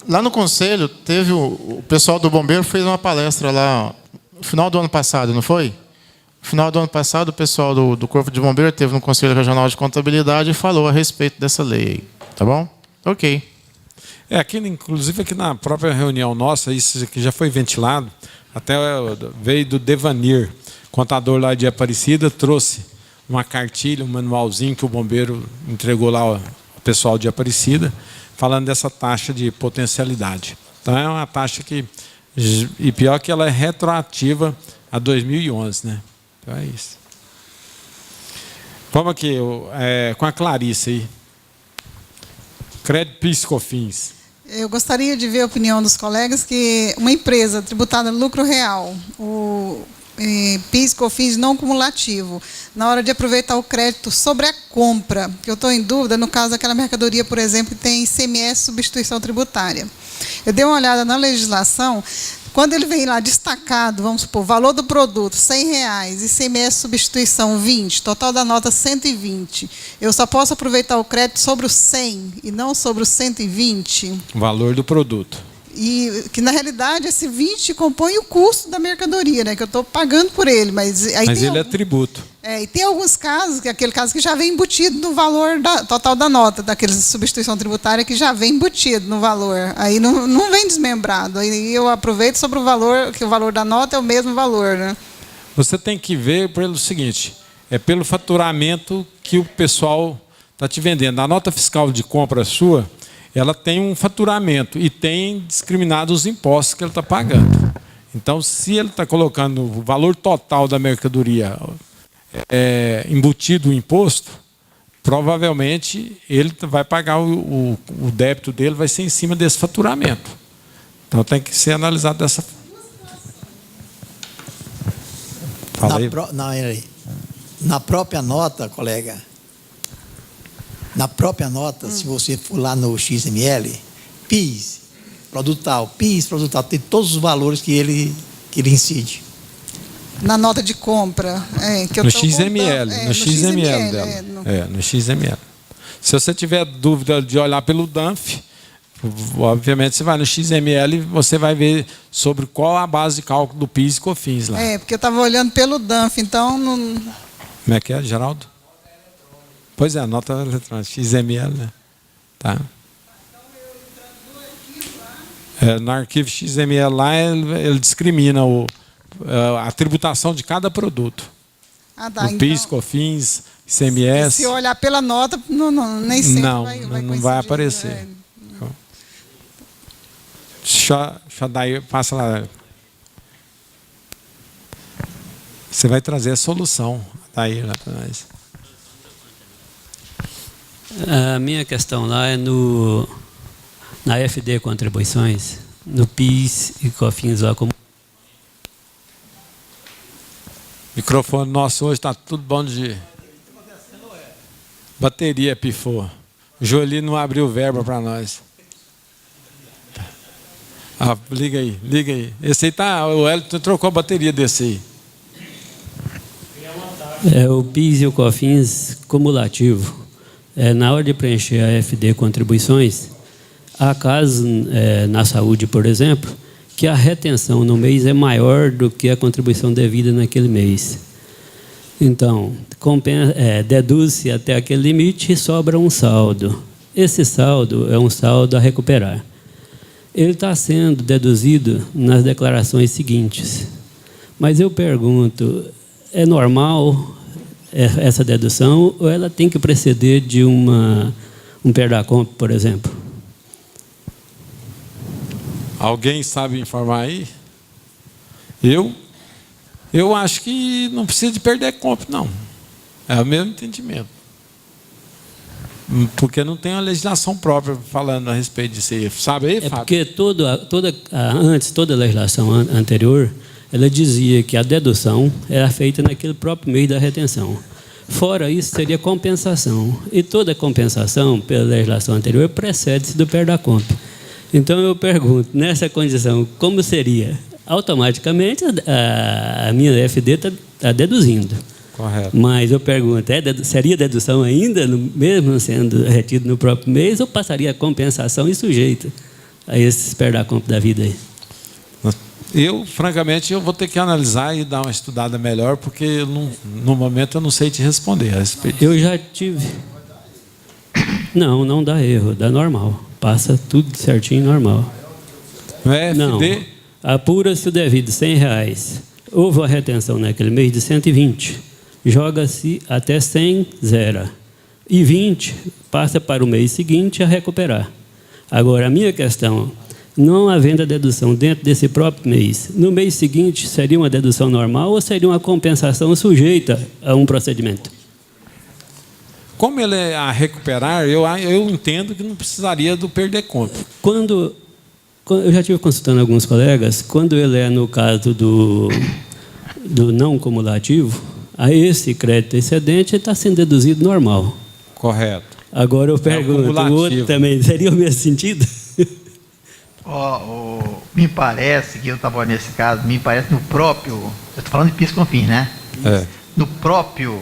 lá no conselho, teve o pessoal do bombeiro fez uma palestra lá no final do ano passado, não foi? No final do ano passado, o pessoal do Corpo de Bombeiro teve no Conselho Regional de Contabilidade e falou a respeito dessa lei. Tá bom? Ok. Aqui, inclusive aqui na própria reunião nossa, isso aqui já foi ventilado, até veio do Devanir, contador lá de Aparecida, trouxe uma cartilha, um manualzinho que o bombeiro entregou lá ao pessoal de Aparecida, falando dessa taxa de potencialidade. Então é uma taxa que, e pior que ela é retroativa a 2011, né? Então é isso. Vamos aqui, com a Clarice aí. Crédito PIS/COFINS. Eu gostaria de ver a opinião dos colegas que uma empresa tributada no lucro real, o PIS/COFINS não cumulativo, na hora de aproveitar o crédito sobre a compra, que eu estou em dúvida, no caso daquela mercadoria, por exemplo, que tem ICMS substituição tributária. Eu dei uma olhada na legislação, quando ele vem lá destacado, vamos supor, valor do produto, R$100, ICMS substituição 20, total da nota 120. Eu só posso aproveitar o crédito sobre o 100 e não sobre o 120? Valor do produto. E que, na realidade, esse 20 compõe o custo da mercadoria, né? Que eu estou pagando por ele. Mas ele é tributo. E tem alguns casos, que é aquele caso que já vem embutido no valor total da nota, daquela substituição tributária que já vem embutido no valor. Aí não vem desmembrado. Aí eu aproveito sobre o valor, que o valor da nota é o mesmo valor, né? Você tem que ver pelo seguinte, é pelo faturamento que o pessoal está te vendendo. A nota fiscal de compra sua, ela tem um faturamento e tem discriminado os impostos que ele está pagando. Então, se ele está colocando o valor total da mercadoria embutido o imposto, provavelmente ele vai pagar o débito dele vai ser em cima desse faturamento. Então, tem que ser analisado dessa forma. Na própria nota, colega, na própria nota, se você for lá no XML, PIS, produto tal, tem todos os valores que ele incide. Na nota de compra. Que eu no tô XML, contando, no XML dela. No XML. Se você tiver dúvida de olhar pelo DANF, obviamente você vai no XML e você vai ver sobre qual a base de cálculo do PIS e COFINS lá. Porque eu estava olhando pelo DANF, então não... Como é que é, Geraldo? Pois é, nota eletrônica, XML, né? Tá. No arquivo XML lá, ele discrimina a tributação de cada produto. O PIS, COFINS, ICMS. Se olhar pela nota, nem sempre não vai aparecer. Deixa eu dar aí, passa lá. Você vai trazer a solução daí lá para nós. A minha questão lá é na FD Contribuições, no PIS e COFINS lá como. O microfone nosso hoje está tudo bom de. Bateria pifou. O Joeli não abriu verba para nós. Liga aí. Esse aí tá. O Elton trocou a bateria desse aí. O PIS e o COFINS cumulativo. Na hora de preencher a FD Contribuições, há casos na saúde, por exemplo, que a retenção no mês é maior do que a contribuição devida naquele mês. Então, deduz-se até aquele limite e sobra um saldo. Esse saldo é um saldo a recuperar. Ele está sendo deduzido nas declarações seguintes. Mas eu pergunto, é normal essa dedução ou ela tem que preceder de um PERDACOMP, por exemplo? Alguém sabe informar aí? Eu acho que não precisa de PERDACOMP, não. É o mesmo entendimento. Porque não tem uma legislação própria falando a respeito disso aí. Sabe aí, Fábio? Porque antes, toda a legislação anterior, ela dizia que a dedução era feita naquele próprio mês da retenção. Fora isso, seria compensação. E toda compensação, pela legislação anterior, precede-se do PERDACOMP. Então, eu pergunto, nessa condição, como seria? Automaticamente, a minha FD está deduzindo. Correto. Mas eu pergunto, seria dedução ainda, mesmo sendo retido no próprio mês, ou passaria a compensação e sujeito a esses perda-compra da vida aí? Eu, francamente, eu vou ter que analisar e dar uma estudada melhor, porque no momento eu não sei te responder a respeito. Eu já tive. Não dá erro, dá normal. Passa tudo certinho, normal. Não, apura-se o devido, R$100. Houve uma retenção naquele mês de 120. Joga-se até 100, zera. E 20 passa para o mês seguinte a recuperar. Agora, a minha questão, não havendo a dedução dentro desse próprio mês, no mês seguinte seria uma dedução normal ou seria uma compensação sujeita a um procedimento? Como ele é a recuperar, eu entendo que não precisaria do perder conta. Quando eu já estive consultando alguns colegas, quando ele é no caso do não cumulativo, a esse crédito excedente está sendo deduzido normal. Correto. Agora eu pergunto, o outro também seria o mesmo sentido? Me parece que eu estava nesse caso, me parece no próprio, eu estou falando de PIS/COFINS, né? No próprio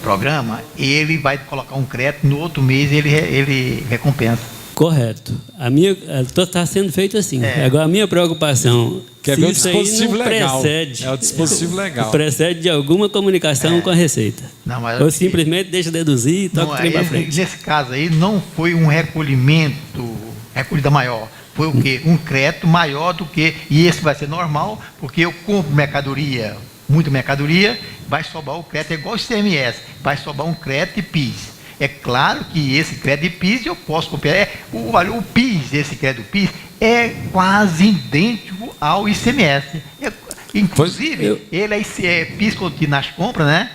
programa, ele vai colocar um crédito, no outro mês ele recompensa. Correto. Está sendo feito assim. Agora, a minha preocupação, quer ver o dispositivo legal? Precede, é o dispositivo legal. Precede de alguma comunicação com a Receita. Não, mas ou simplesmente deixa deduzir e toca o trem para frente. Nesse caso aí, não foi um recolhida maior. Foi o quê? Um crédito maior do que... E esse vai ser normal, porque eu compro mercadoria, muita mercadoria, vai sobrar o crédito, é igual o ICMS, vai sobrar um crédito e PIS. É claro que esse crédito de PIS eu posso copiar. O PIS, esse crédito PIS, é quase idêntico ao ICMS. Inclusive, ele é PIS contido nas compras, né?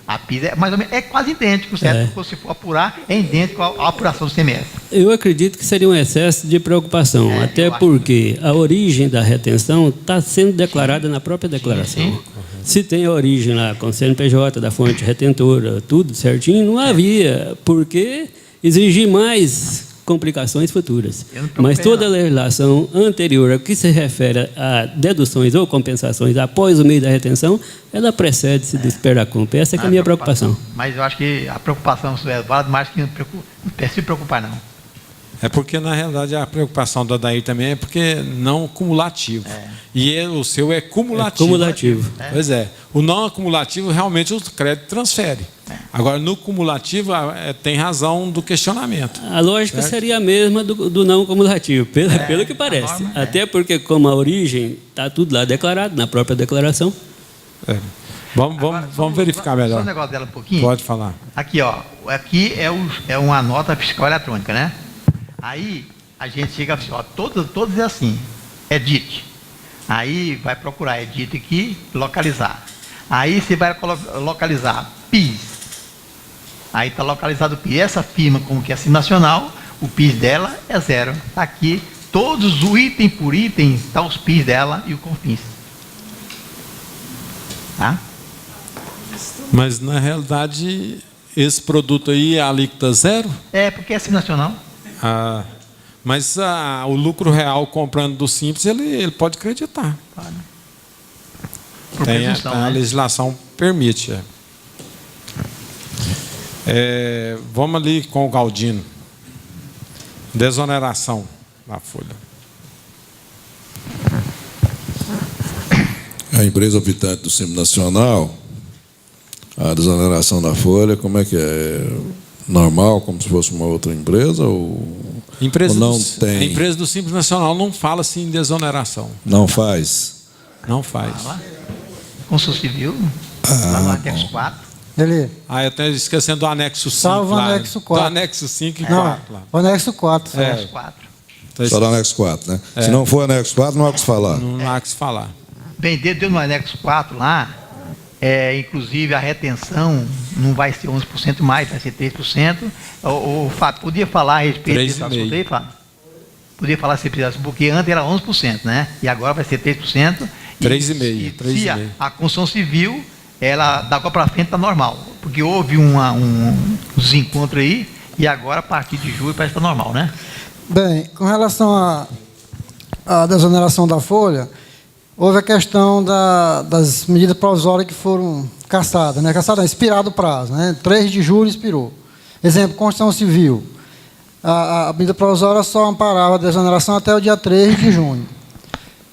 A PIS é mais ou menos quase idêntico, certo? Se for apurar, é idêntico à apuração do ICMS. Eu acredito que seria um excesso de preocupação, até porque a origem da retenção está sendo declarada na própria declaração. Sim. Se tem a origem lá com CNPJ, da fonte retentora, tudo certinho, não havia por que exigir mais complicações futuras. Mas toda a legislação anterior a que se refere a deduções ou compensações após o meio da retenção, ela precede-se do perda-compra. Essa é a minha preocupação. Mas eu acho que a preocupação é válida, mais que não precisa se preocupar, não. É porque, na realidade, a preocupação do Adair também é porque não cumulativo. E o seu é cumulativo. Cumulativo. Pois é. O não acumulativo, realmente, o crédito transfere. Agora, no cumulativo, tem razão do questionamento. A lógica seria a mesma do não cumulativo, pelo que parece. Até porque, como a origem, está tudo lá declarado, na própria declaração. Vamos verificar melhor. Só o negócio dela um pouquinho. Pode falar. Aqui, ó. Aqui é uma nota fiscal eletrônica, né? Aí a gente chega assim, ó, todos é assim, edit. Aí vai procurar edit aqui, localizar. Aí você vai localizar PIS. Aí está localizado o PIS. Essa firma, como que é assim nacional, o PIS dela é 0. Está aqui, todos o item por item, está os PIS dela e o COFINS. Tá? Mas na realidade, esse produto aí é a alíquota 0? É, porque é assim nacional. Mas o lucro real comprando do Simples, ele pode acreditar. Claro. A legislação permite. Vamos ali com o Galdino. Desoneração da folha. A empresa optante do Simples Nacional, a desoneração da folha, como é que é? Normal, como se fosse uma outra empresa? Ou não tem? A empresa do Simples Nacional não fala assim em desoneração. Não faz? Não faz. Construção civil, lá no anexo 4. Ele. Eu estou esquecendo do anexo 5. Salvo o anexo 4. Do anexo 5 e 4. Lá. O anexo 4. Anexo 4. Só do anexo 4, né? Se não for anexo 4, não há o que se falar. Não há o que se falar. Bem, dentro do anexo 4 lá, inclusive a retenção não vai ser 11% mais, vai ser 3%. O Fábio, podia falar a respeito desse assunto aí, Fábio? Podia falar se precisasse, porque antes era 11%, né? E agora vai ser 3%. 3,5%. Se a construção civil, ela da agora para frente está normal, porque houve um desencontro aí, e agora a partir de julho parece que está normal, né? Bem, com relação à desoneração da folha, houve a questão das medidas provisórias que foram cassadas, né? Cassadas, expirado o prazo, né? 3 de julho expirou. Exemplo, construção civil. a medida provisória só amparava a desoneração até o dia 3 de junho.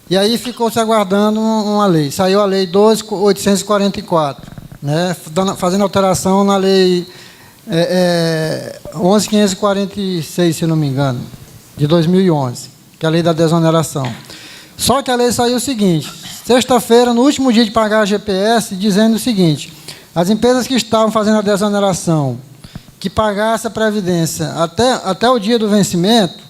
E aí ficou se aguardando uma lei. Saiu a Lei 12.844, né, fazendo alteração na Lei 11.546, se não me engano, de 2011, que é a Lei da Desoneração. Só que a lei saiu o seguinte, sexta-feira, no último dia de pagar a GPS, dizendo o seguinte: as empresas que estavam fazendo a desoneração, que pagassem a Previdência até o dia do vencimento,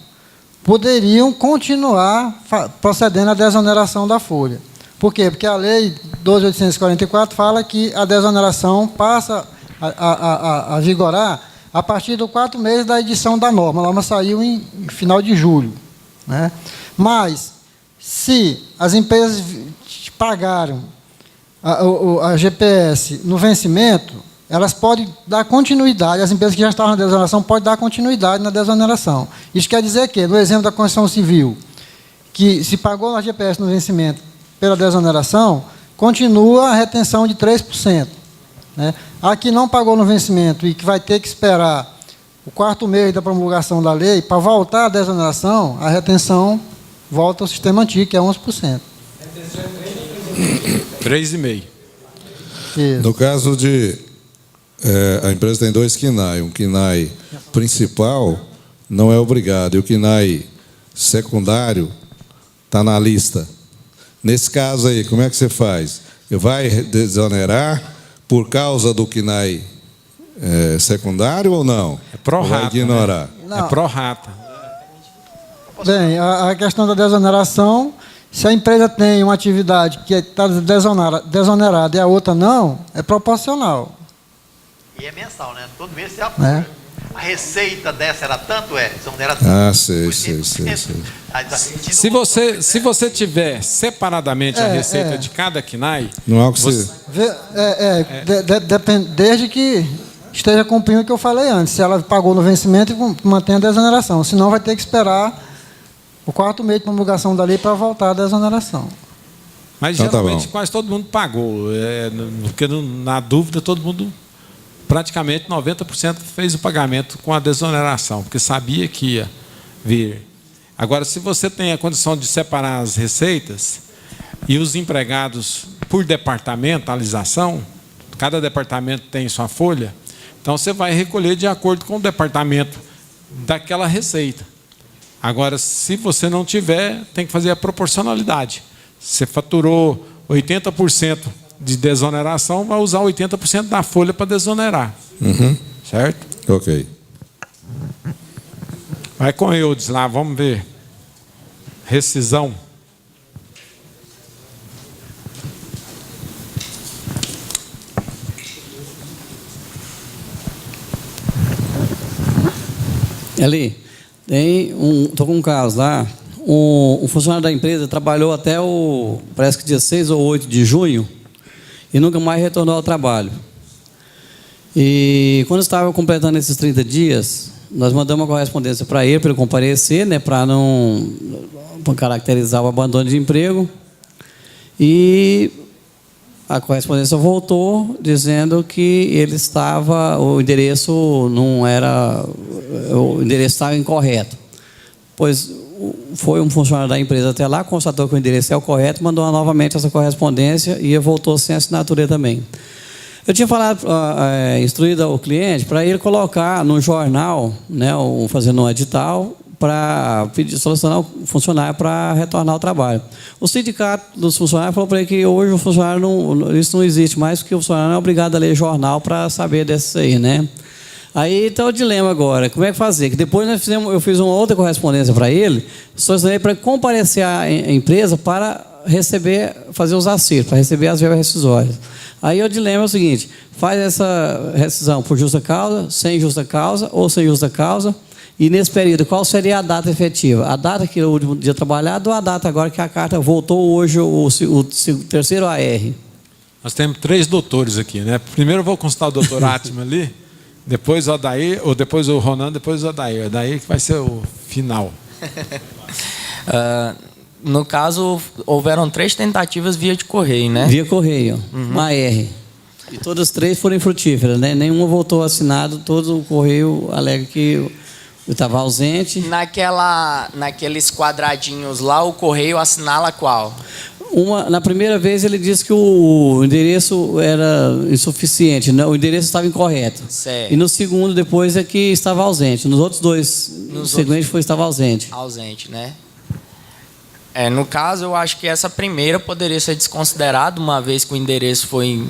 poderiam continuar procedendo à desoneração da folha. Por quê? Porque a Lei 12.844 fala que a desoneração passa a vigorar a partir do 4 meses da edição da norma. A norma saiu em final de julho, né? Mas, se as empresas pagaram a GPS no vencimento, elas podem dar continuidade, as empresas que já estavam na desoneração podem dar continuidade na desoneração. Isso quer dizer que, no exemplo da construção civil, que se pagou a GPS no vencimento pela desoneração, continua a retenção de 3%. Né? A que não pagou no vencimento e que vai ter que esperar o 4º mês da promulgação da lei, para voltar à desoneração, a retenção volta ao sistema antigo, que é 11%. 3,5%. No caso de... a empresa tem 2 KNAI. Um KNAI principal não é obrigado, e o KNAI secundário está na lista. Nesse caso aí, como é que você faz? Vai desonerar por causa do KNAI secundário ou não? É pró-rata. Vai ignorar? Né? É pró-rata. Bem, a questão da desoneração, se a empresa tem uma atividade que está desonerada e a outra não, é proporcional. E é mensal, né? Todo mês você apura. A receita dessa era tanto, desonera tanto. Ah, sei. Se você tiver separadamente a receita de cada KNAI... Não é o que você... Desde que esteja cumprindo o que eu falei antes. Se ela pagou no vencimento, mantém a desoneração. Senão vai ter que esperar o 4º mês de promulgação da lei para voltar à desoneração. Mas geralmente quase todo mundo pagou. Porque na dúvida todo mundo... Praticamente 90% fez o pagamento com a desoneração, porque sabia que ia vir. Agora, se você tem a condição de separar as receitas e os empregados por departamentalização, cada departamento tem sua folha, então você vai recolher de acordo com o departamento daquela receita. Agora, se você não tiver, tem que fazer a proporcionalidade. Você faturou 80% de desoneração, vai usar 80% da folha para desonerar. Certo? Ok. Vai com o Eudes lá, vamos ver. Rescisão. Ali, estou com um caso lá. Um funcionário da empresa trabalhou até parece que dia 6 ou 8 de junho, e nunca mais retornou ao trabalho. E quando estava completando esses 30 dias, nós mandamos uma correspondência para ele comparecer, né, para não caracterizar o abandono de emprego. E a correspondência voltou dizendo que ele estava, o endereço estava incorreto. Pois foi um funcionário da empresa até lá, constatou que o endereço é o correto, mandou novamente essa correspondência e voltou sem assinatura também. Eu tinha falado, instruído ao cliente para ele colocar no jornal, né, fazendo um edital, para solucionar o funcionário para retornar ao trabalho. O sindicato dos funcionários falou para ele que hoje o funcionário isso não existe mais, porque o funcionário não é obrigado a ler jornal para saber disso aí, né? Aí está o dilema agora, como é que fazer? Que depois eu fiz uma outra correspondência para ele, solucionei para comparecer à empresa para fazer os acertos, para receber as verbas rescisórias. Aí o dilema é o seguinte: faz essa rescisão por justa causa, sem justa causa ou sem justa causa, e nesse período qual seria a data efetiva? A data que é o último dia trabalhado ou a data agora que a carta voltou hoje, o terceiro AR? Nós temos 3 doutores aqui, né? Primeiro eu vou consultar o doutor Atman ali, depois o Adair, ou depois o Ronan, depois o Adair. Daí que vai ser o final. No caso, houveram 3 tentativas via de correio, né? Via correio, uma R. E todas 3 foram infrutíferas, né? Nenhuma voltou assinado, todo o correio alega que Eu estava ausente. Naqueles quadradinhos lá, o correio assinala qual? Na primeira vez ele disse que o endereço era insuficiente, o endereço estava incorreto. Certo. E no segundo, depois, é que estava ausente. Nos outros dois, no seguinte estava ausente. Ausente, né? No caso, eu acho que essa primeira poderia ser desconsiderada, uma vez que o endereço foi...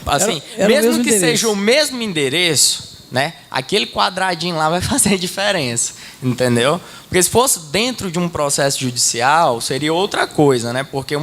Assim, era mesmo que endereço. seja o mesmo endereço, né? Aquele quadradinho lá vai fazer diferença, entendeu? Porque se fosse dentro de um processo judicial, seria outra coisa, né? Porque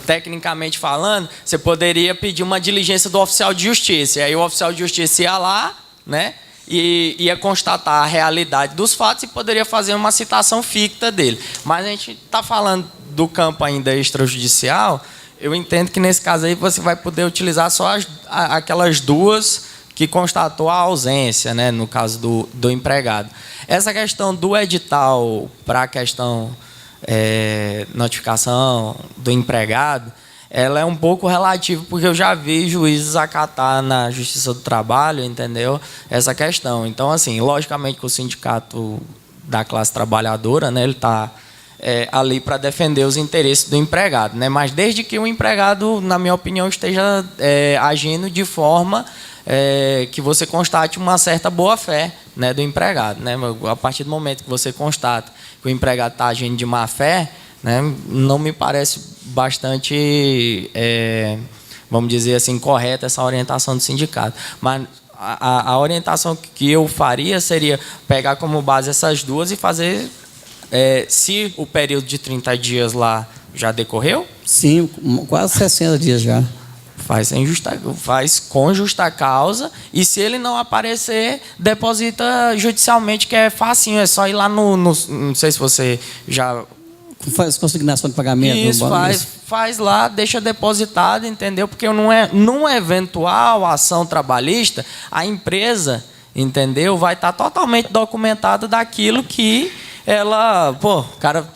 tecnicamente falando, você poderia pedir uma diligência do oficial de justiça. E aí o oficial de justiça ia lá, né? E ia constatar a realidade dos fatos e poderia fazer uma citação ficta dele. Mas a gente está falando do campo ainda extrajudicial. Eu entendo que nesse caso aí você vai poder utilizar só aquelas duas que constatou a ausência, né, no caso do empregado. Essa questão do edital para a questão notificação do empregado, ela é um pouco relativa, porque eu já vi juízes acatar na Justiça do Trabalho, entendeu? Essa questão. Então, assim, logicamente que o sindicato da classe trabalhadora, né, ele está ali para defender os interesses do empregado, né? Mas desde que o empregado, na minha opinião, esteja agindo de forma que você constate uma certa boa-fé, né, do empregado, né? A partir do momento que você constata que o empregado está agindo de má-fé, né, não me parece bastante, vamos dizer assim, correta essa orientação do sindicato. Mas a orientação que eu faria seria pegar como base essas duas e fazer... se o período de 30 dias lá já decorreu? Sim, quase 60 dias já. Faz com justa causa, e se ele não aparecer, deposita judicialmente, que é facinho, é só ir lá não sei se você já... Faz consignação de pagamento? Isso, faz lá, deixa depositado, entendeu? Porque numa eventual ação trabalhista, a empresa, entendeu, vai estar totalmente documentada daquilo que ela... cara,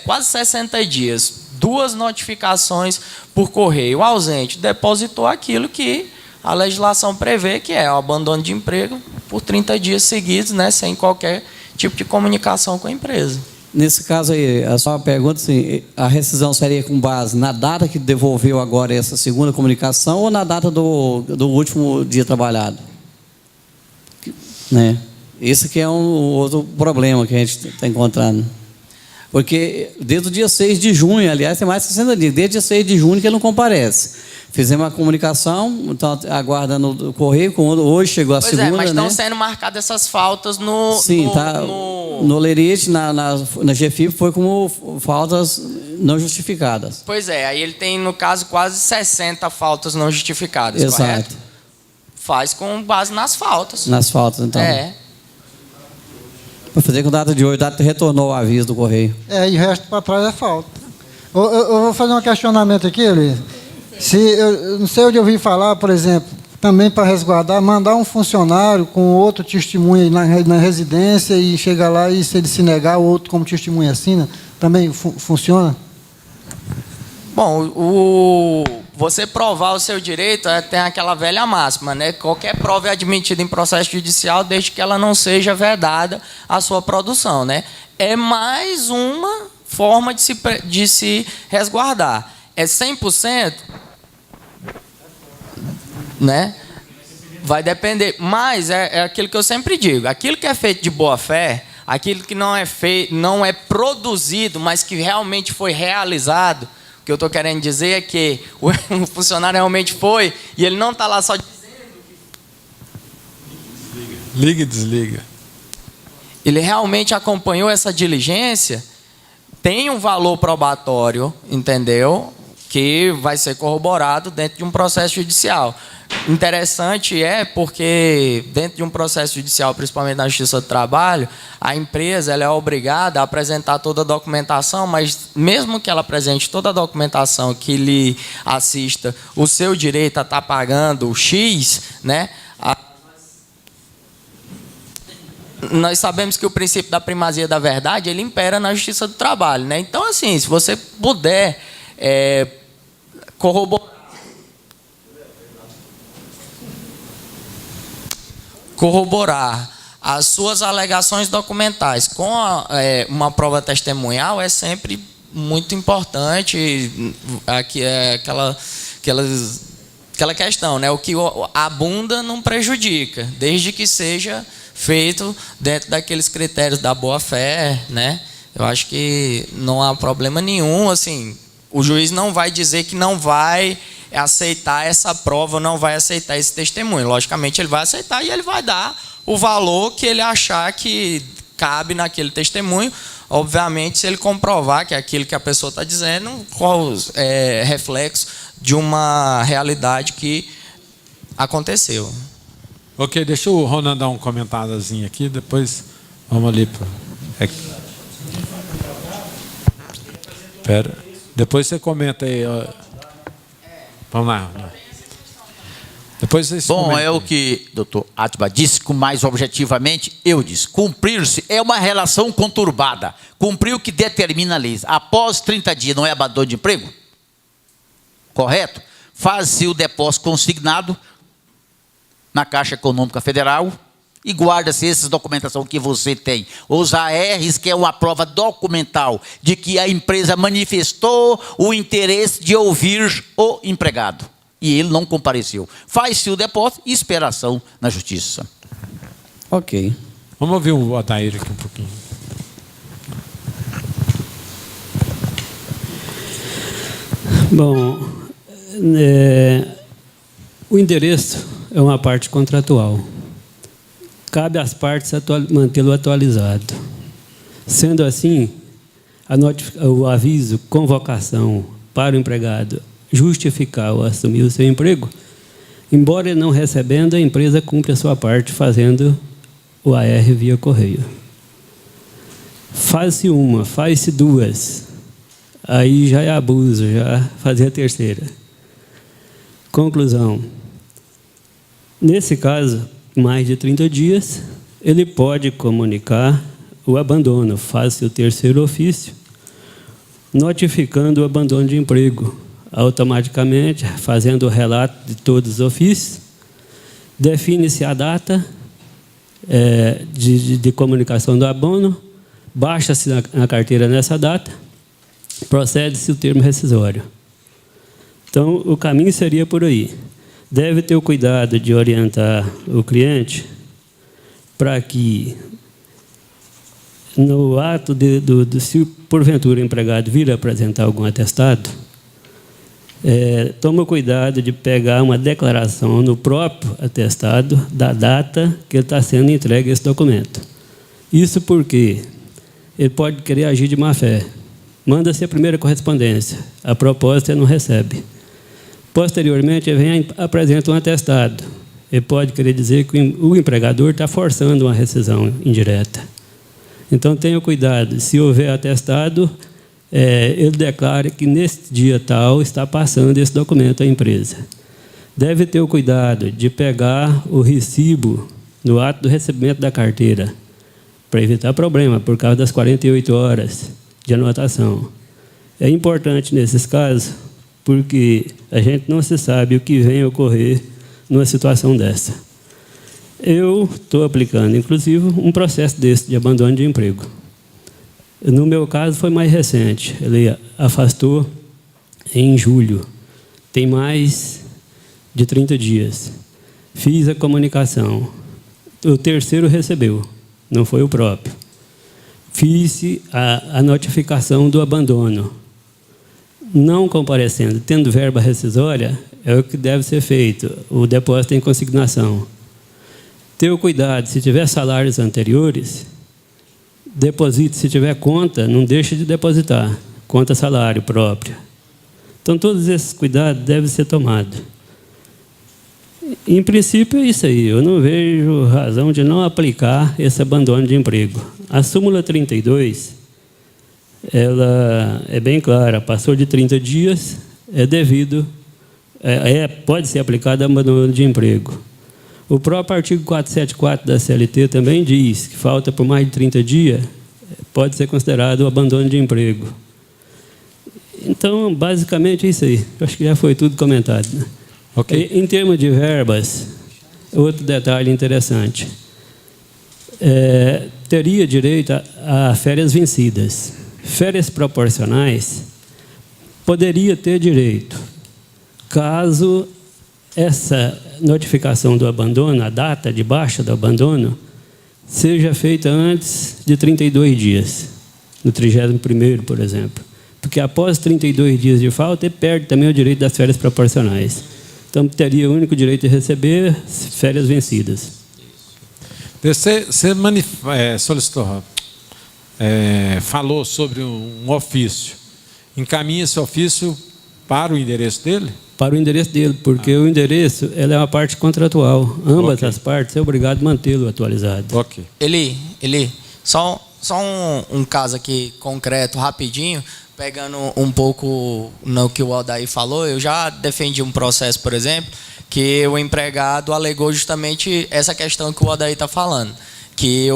quase 60 dias, 2 notificações por correio, ausente, depositou aquilo que a legislação prevê, que é o abandono de emprego por 30 dias seguidos, né, sem qualquer tipo de comunicação com a empresa. Nesse caso aí, a sua pergunta, assim, a rescisão seria com base na data que devolveu agora essa segunda comunicação ou na data do último dia trabalhado? Né? Esse que é um outro problema que a gente está encontrando. Porque desde o dia 6 de junho, aliás, tem mais de 60 dias, desde o dia 6 de junho que ele não comparece. Fizemos a comunicação, então aguardando o correio, hoje chegou a segunda, mas estão né? sendo marcadas essas faltas no... Sim, no Lerite, na GFIP, foi como faltas não justificadas. Pois é, aí ele tem, no caso, quase 60 faltas não justificadas, Exato. Correto? Faz com base nas faltas. Nas faltas, então. Para fazer com data de hoje, data retornou o aviso do correio. E o resto para trás é falta. Eu vou fazer um questionamento aqui, Luiz. Eu não sei onde eu ouvi falar, por exemplo, também para resguardar, mandar um funcionário com outro testemunha na residência e chegar lá e, se ele se negar, o outro como testemunha assina, também funciona? Bom, você provar o seu direito tem aquela velha máxima, né? Qualquer prova é admitida em processo judicial desde que ela não seja vedada a sua produção, né? É mais uma forma de se resguardar. É 100%, né? Vai depender, mas é aquilo que eu sempre digo, aquilo que é feito de boa fé, aquilo que não é produzido, mas que realmente foi realizado. O que eu estou querendo dizer é que o funcionário realmente foi, e ele não está lá só dizendo que... Liga e desliga. Ele realmente acompanhou essa diligência, tem um valor probatório, entendeu? Que vai ser corroborado dentro de um processo judicial. Interessante porque dentro de um processo judicial, principalmente na Justiça do Trabalho, a empresa ela é obrigada a apresentar toda a documentação, mas mesmo que ela apresente toda a documentação que lhe assista o seu direito a estar pagando o X, né? Nós sabemos que o princípio da primazia da verdade ele impera na Justiça do Trabalho, né? Então, assim, se você puder corroborar as suas alegações documentais com uma prova testemunhal é sempre muito importante. Aqui é aquela questão, né? O que abunda não prejudica, desde que seja feito dentro daqueles critérios da boa-fé, né? Eu acho que não há problema nenhum, assim, o juiz não vai dizer que não vai aceitar essa prova, não vai aceitar esse testemunho. Logicamente, ele vai aceitar e ele vai dar o valor que ele achar que cabe naquele testemunho. Obviamente, se ele comprovar que aquilo que a pessoa está dizendo é reflexo de uma realidade que aconteceu. Ok, deixa o Ronan dar um comentáriozinho aqui, depois vamos ali para... Espera, depois você comenta aí. Vamos lá. Depois vocês Bom, é o que o doutor Atiba disse, com mais objetivamente, eu disse. Cumprir-se é uma relação conturbada. Cumprir o que determina a lei. Após 30 dias não é abandono de emprego? Correto? Faz-se o depósito consignado na Caixa Econômica Federal e guarda-se essa documentação que você tem. Os ARs, que é uma prova documental de que a empresa manifestou o interesse de ouvir o empregado. E ele não compareceu. Faz-se o depósito e esperação na justiça. Ok. Vamos ouvir o Adair aqui um pouquinho. Bom, o endereço é uma parte contratual. Cabe às partes mantê-lo atualizado. Sendo assim, o aviso, convocação para o empregado justificar ou assumir o seu emprego, embora ele não recebendo, a empresa cumpre a sua parte fazendo o AR via correio. Faz-se uma, faz-se duas, aí já é abuso, já fazer a terceira. Conclusão. Nesse caso, mais de 30 dias, ele pode comunicar o abandono, faz-se o terceiro ofício, notificando o abandono de emprego, automaticamente, fazendo o relato de todos os ofícios, define-se a data de comunicação do abono, baixa-se na carteira nessa data, procede-se o termo rescisório. Então, o caminho seria por aí. Deve ter o cuidado de orientar o cliente para que, no ato se porventura o empregado vir apresentar algum atestado, toma cuidado de pegar uma declaração no próprio atestado da data que ele está sendo entregue esse documento. Isso porque ele pode querer agir de má fé. Manda-se a primeira correspondência, a proposta ele não recebe. Posteriormente, ele vem e apresenta um atestado. Ele pode querer dizer que o empregador está forçando uma rescisão indireta. Então, tenha cuidado. Se houver atestado, ele declara que nesse dia tal está passando esse documento à empresa. Deve ter o cuidado de pegar o recibo no ato do recebimento da carteira, para evitar problema, por causa das 48 horas de anotação. É importante nesses casos, porque a gente não se sabe o que vem ocorrer numa situação dessa. Eu estou aplicando, inclusive, um processo desse de abandono de emprego. No meu caso, foi mais recente. Ele afastou em julho. Tem mais de 30 dias. Fiz a comunicação. O terceiro recebeu, não foi o próprio. Fiz a notificação do abandono. Não comparecendo, tendo verba rescisória, é o que deve ser feito, o depósito em consignação. Ter o cuidado, se tiver salários anteriores, deposite, se tiver conta, não deixe de depositar, conta salário próprio. Então, todos esses cuidados devem ser tomados. Em princípio, é isso aí. Eu não vejo razão de não aplicar esse abandono de emprego. A súmula 32, ela é bem clara. Passou de 30 dias, é devido, pode ser aplicado abandono de emprego. O próprio artigo 474 da CLT também diz que falta por mais de 30 dias, pode ser considerado o abandono de emprego. Então, basicamente, é isso aí. Eu acho que já foi tudo comentado, né? Okay. Em termos de verbas, outro detalhe interessante. teria direito a férias vencidas. Férias proporcionais poderia ter direito, caso essa notificação do abandono, a data de baixa do abandono, seja feita antes de 32 dias, no 31º, por exemplo. Porque após 32 dias de falta, ele perde também o direito das férias proporcionais. Então, teria o único direito de receber férias vencidas. Você solicitou, falou sobre um ofício. Encaminha esse ofício para o endereço dele? Para o endereço dele, porque o endereço ela é uma parte contratual. Ambas as partes é obrigado a mantê-lo atualizado. Ok. Só um caso aqui concreto, rapidinho, pegando um pouco no que o Odair falou. Eu já defendi um processo, por exemplo, que o empregado alegou justamente essa questão que o Odair está falando, que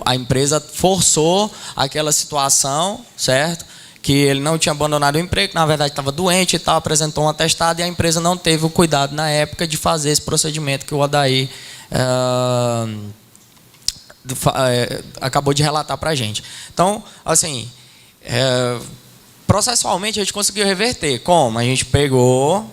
a empresa forçou aquela situação, certo? Que ele não tinha abandonado o emprego, na verdade estava doente e tal, apresentou um atestado e a empresa não teve o cuidado na época de fazer esse procedimento que o Odair acabou de relatar para a gente. Então, assim, processualmente a gente conseguiu reverter. Como? A gente pegou...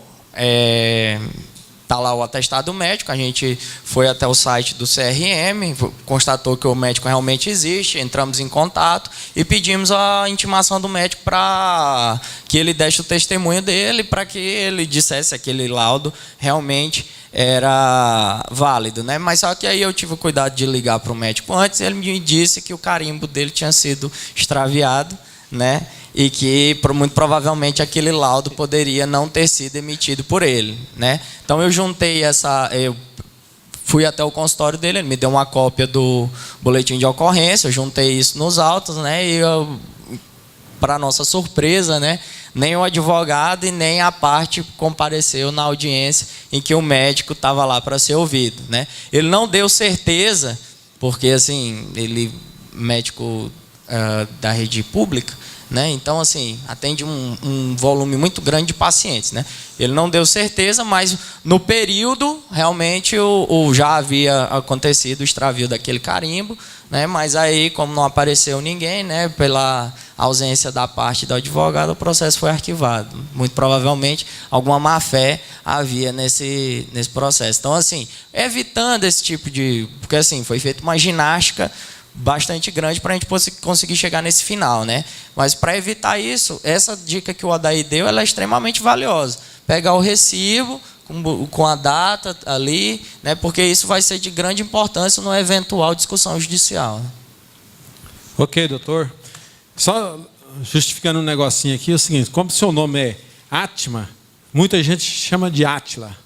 Está lá o atestado médico, a gente foi até o site do CRM, constatou que o médico realmente existe, entramos em contato e pedimos a intimação do médico para que ele desse o testemunho dele, para que ele dissesse se aquele laudo realmente era válido, né? Mas só que aí eu tive o cuidado de ligar para o médico antes, ele me disse que o carimbo dele tinha sido extraviado, né? E que muito provavelmente aquele laudo poderia não ter sido emitido por ele, né? Então eu juntei eu fui até o consultório dele, ele me deu uma cópia do boletim de ocorrência, eu juntei isso nos autos, né? E para nossa surpresa, né, nem o advogado e nem a parte compareceu na audiência em que o médico estava lá para ser ouvido, né? Ele não deu certeza, porque assim, ele médico da rede pública, né? Então, assim, atende um volume muito grande de pacientes, né? Ele não deu certeza, mas no período, realmente, já havia acontecido o extravio daquele carimbo, né? Mas aí, como não apareceu ninguém, né? Pela ausência da parte do advogado, o processo foi arquivado. Muito provavelmente, alguma má-fé havia nesse processo. Então, assim, evitando esse tipo de... Porque, assim, foi feita uma ginástica bastante grande para a gente conseguir chegar nesse final, né? Mas para evitar isso, essa dica que o Odair deu, ela é extremamente valiosa. Pegar o recibo com a data ali, né? Porque isso vai ser de grande importância numa eventual discussão judicial. Ok, doutor. Só justificando um negocinho aqui, é o seguinte, como seu nome é Atma, muita gente chama de Átila.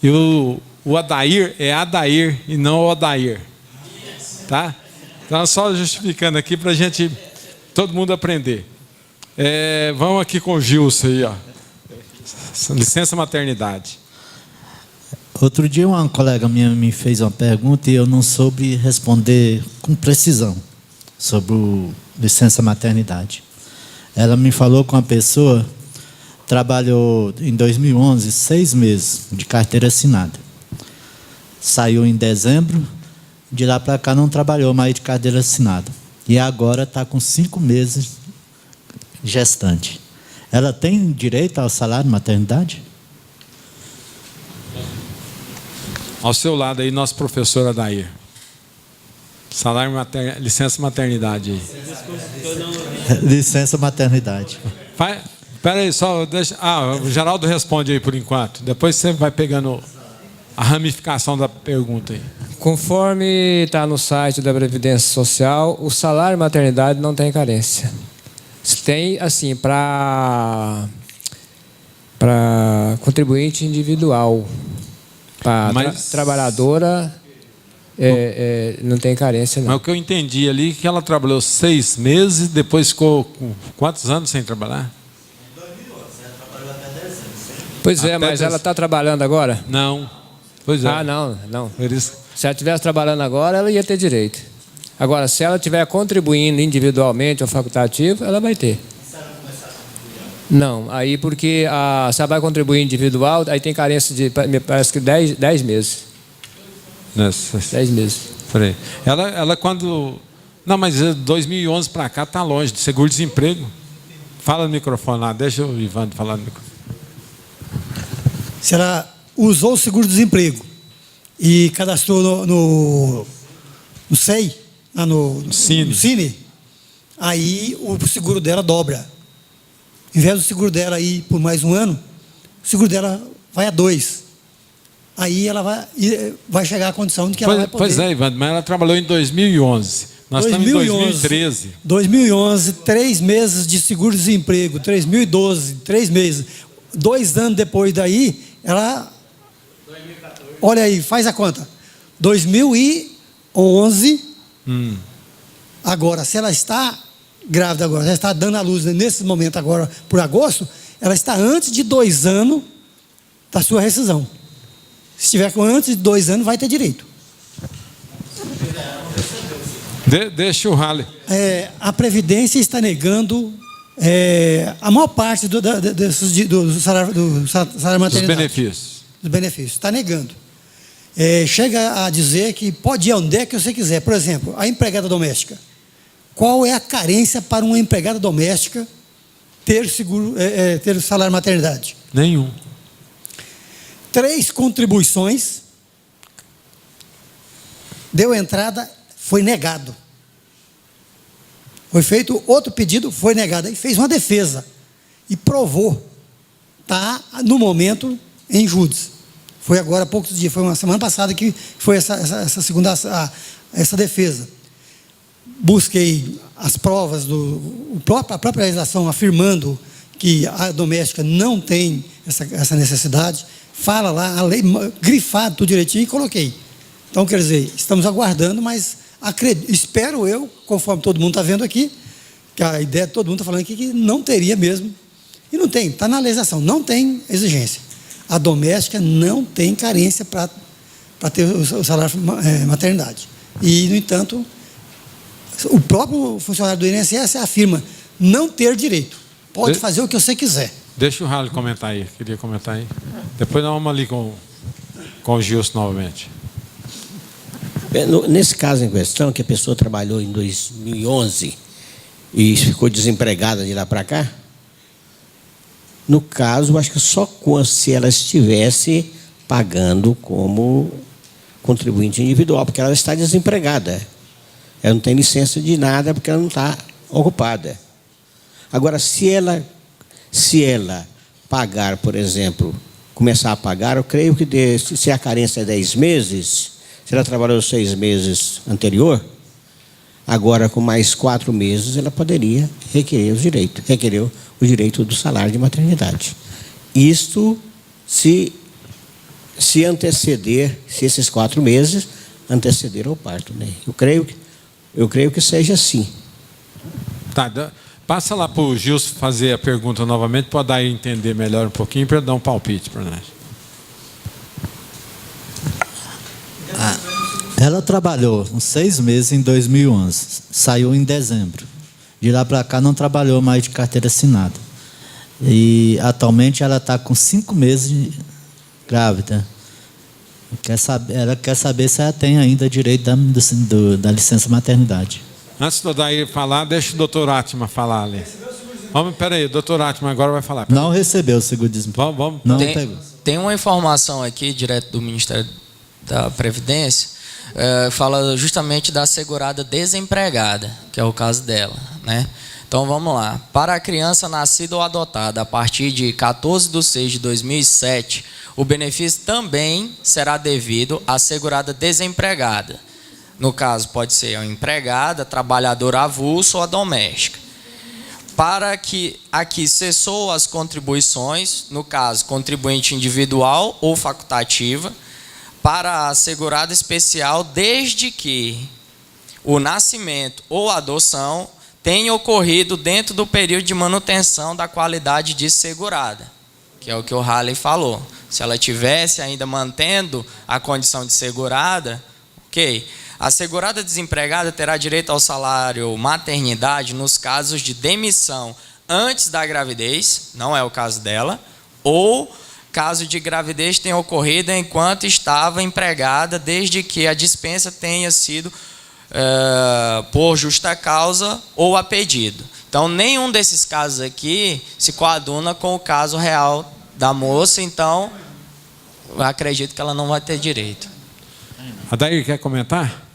E o Odair é Adair e não Odair. Tá? Então, só justificando aqui para a gente, todo mundo aprender. Vamos aqui com o Gilson aí, ó. Licença maternidade. Outro dia uma colega minha me fez uma pergunta e eu não soube responder com precisão sobre o licença maternidade. Ela me falou que uma pessoa trabalhou em 2011 6 meses de carteira assinada. Saiu em dezembro. De lá para cá não trabalhou mais de carteira assinada. E agora está com 5 meses gestante. Ela tem direito ao salário de maternidade? Ao seu lado aí, nosso professor Adair. Salário licença maternidade aí. Licença maternidade. Espera aí, só deixa... o Geraldo responde aí por enquanto. Depois você vai pegando a ramificação da pergunta aí. Conforme está no site da Previdência Social, o salário maternidade não tem carência. Tem, assim, para contribuinte individual. Para trabalhadora, não tem carência, não. Mas o que eu entendi ali é que ela trabalhou 6 meses, depois ficou com quantos anos sem trabalhar? Pois é, mas ela está trabalhando agora? Não. Pois é. Não. Se ela estivesse trabalhando agora, ela ia ter direito. Agora, se ela estiver contribuindo individualmente ou facultativo, ela vai ter. Não, aí porque se ela vai contribuir individual, aí tem carência de, me parece que 10 meses. 10 meses. Peraí. Ela quando... Não, mas 2011 para cá está longe, de seguro-desemprego. Fala no microfone lá, deixa o Ivan falar no microfone. Se ela usou o seguro-desemprego e cadastrou no SEI, no Cine, aí o seguro dela dobra. Em vez do seguro dela ir por mais um ano, o seguro dela vai a 2. Aí ela vai chegar à condição de que ela vai poder... Pois é, Ivan, mas ela trabalhou em 2011. Nós estamos em 2013. 2011, 3 meses de seguro-desemprego. 2012, 3 meses. 2 anos depois daí, ela... 2014. Olha aí, faz a conta. 2011. Agora, se ela está grávida agora, já está dando à luz nesse momento agora, por agosto, ela está antes de 2 anos da sua rescisão. Se estiver com antes de 2 anos, vai ter direito. Deixa o Rale. A Previdência está negando a maior parte do salário maternidade. Dos benefícios. Dos benefícios. Está negando. Chega a dizer que pode ir onde é que você quiser. Por exemplo, a empregada doméstica. Qual é a carência para uma empregada doméstica ter ter salário maternidade? Nenhum. 3 contribuições, deu entrada, foi negado. Foi feito outro pedido, foi negado. Aí fez uma defesa e provou. Está, no momento, em júdice. Foi agora há poucos dias, foi uma semana passada que foi essa segunda, essa defesa. Busquei as provas, a própria legislação afirmando que a doméstica não tem essa necessidade. Fala lá, a lei, grifado tudo direitinho e coloquei. Então, quer dizer, estamos aguardando, mas espero eu, conforme todo mundo está vendo aqui, que a ideia de todo mundo está falando aqui, que não teria mesmo. E não tem, está na legislação, não tem exigência. A doméstica não tem carência para ter o salário maternidade. E, no entanto, o próprio funcionário do INSS afirma não ter direito. Pode fazer o que você quiser. Deixa o Rale comentar aí. Queria comentar aí. Depois nós vamos ali com o Gilson novamente. Nesse caso em questão, que a pessoa trabalhou em 2011 e ficou desempregada de lá para cá, no caso, acho que só se ela estivesse pagando como contribuinte individual, porque ela está desempregada. Ela não tem licença de nada porque ela não está ocupada. Agora, se ela pagar, por exemplo, começar a pagar, eu creio que se a carência é 10 meses, se ela trabalhou 6 meses anterior, agora com mais 4 meses, ela poderia requerer o direito do salário de maternidade. Isto se anteceder, se esses 4 meses anteceder ao parto, né? Eu creio que seja assim. Tá, passa lá para o Gilson fazer a pergunta novamente, para dar a entender melhor um pouquinho, para dar um palpite para nós. Ela trabalhou uns 6 meses em 2011, saiu em dezembro. De lá para cá não trabalhou mais de carteira assinada. E atualmente ela está com 5 meses grávida. Ela quer saber se ela tem ainda direito da licença maternidade. Antes do Odair falar, deixa o doutor Atma falar ali. Peraí, o doutor Atma agora vai falar. Não recebeu o seguro-desemprego. Vamos. Não pegou. Tem uma informação aqui, direto do Ministério da Previdência, fala justamente da segurada desempregada, que é o caso dela, né? Então vamos lá. Para a criança nascida ou adotada a partir de 14/6/2007, o benefício também será devido à segurada desempregada. No caso, pode ser a empregada, trabalhadora avulsa ou a doméstica. Para que aqui cessou as contribuições, no caso, contribuinte individual ou facultativa, para a segurada especial, desde que o nascimento ou adoção tenha ocorrido dentro do período de manutenção da qualidade de segurada, que é o que o Rale falou. Se ela tivesse ainda mantendo a condição de segurada, ok. A segurada desempregada terá direito ao salário maternidade nos casos de demissão antes da gravidez, não é o caso dela, ou caso de gravidez tenha ocorrido enquanto estava empregada, desde que a dispensa tenha sido por justa causa ou a pedido. Então, nenhum desses casos aqui se coaduna com o caso real da moça, então eu acredito que ela não vai ter direito. Adair, quer comentar?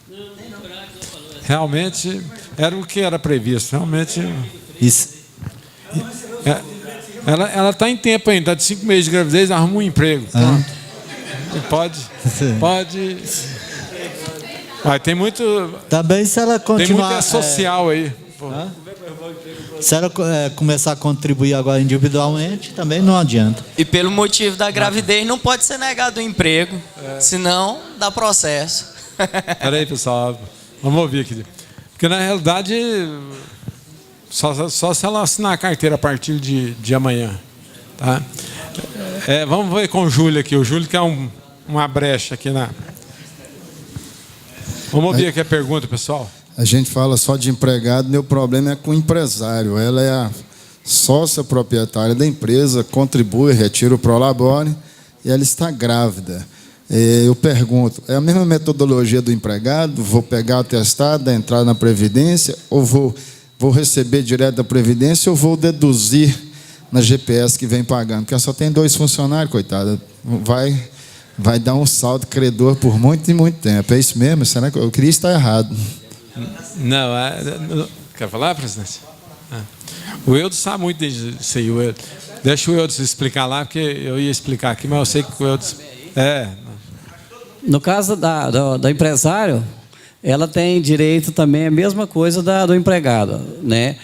Realmente, era o que era previsto. Realmente, ela está em tempo ainda, está de 5 meses de gravidez, arruma um emprego. Pronto. E pode. Mas tem muito. Também se ela continuar. Tem muita social aí. Se ela começar a contribuir agora individualmente, também não adianta. E pelo motivo da gravidez não pode ser negado o emprego, senão dá processo. Peraí, pessoal, vamos ouvir aqui. Porque na realidade, só se ela assinar a carteira a partir de amanhã. Tá? Vamos ver com o Júlio aqui. O Júlio quer uma brecha aqui na. Vamos ouvir aqui a pergunta, pessoal. A gente fala só de empregado, meu problema é com o empresário. Ela é a sócia proprietária da empresa, contribui, retira o prolabore e ela está grávida. Eu pergunto, é a mesma metodologia do empregado? Vou pegar o atestado, entrar na Previdência, ou vou receber direto da Previdência, ou vou deduzir na GPS que vem pagando? Porque só tem 2 funcionários, coitada. Vai dar um saldo credor por muito e muito tempo. É isso mesmo? Será que eu queria estar errado? Não, quer falar, presidente? O Eudes sabe muito disso aí. Deixa o Eudes explicar lá, porque eu ia explicar aqui, mas eu sei que o Eudes... No caso do empresário, ela tem direito também a mesma coisa do empregado, né?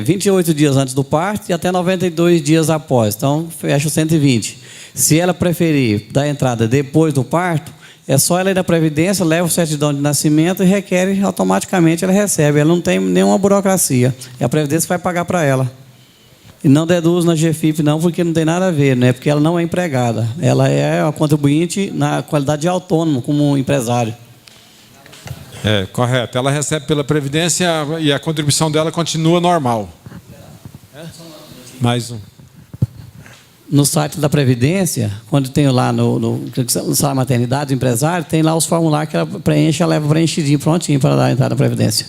28 dias antes do parto e até 92 dias após. Então, fecha os 120. Se ela preferir dar entrada depois do parto, é só ela ir na Previdência, leva o certidão de nascimento e requer, automaticamente ela recebe. Ela não tem nenhuma burocracia. É a Previdência que vai pagar para ela. E não deduz na GFIP, não, porque não tem nada a ver, né? Porque ela não é empregada. Ela é uma contribuinte na qualidade de autônomo, como um empresário. Correto. Ela recebe pela Previdência e a contribuição dela continua normal. Mais um. No site da Previdência, quando tem lá no salário maternidade do empresário, tem lá os formulários que ela preenche, ela leva preenchidinho, prontinho para dar a entrada na Previdência.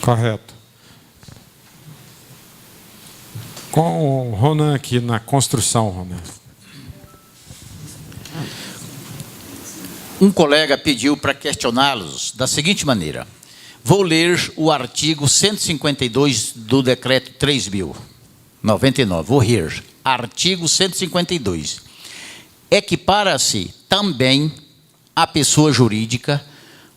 Correto. Com o Ronan aqui na construção, Ronan. Um colega pediu para questioná-los da seguinte maneira. Vou ler o artigo 152 do decreto 3.099. Vou ler. Artigo 152. Equipara-se também a pessoa jurídica,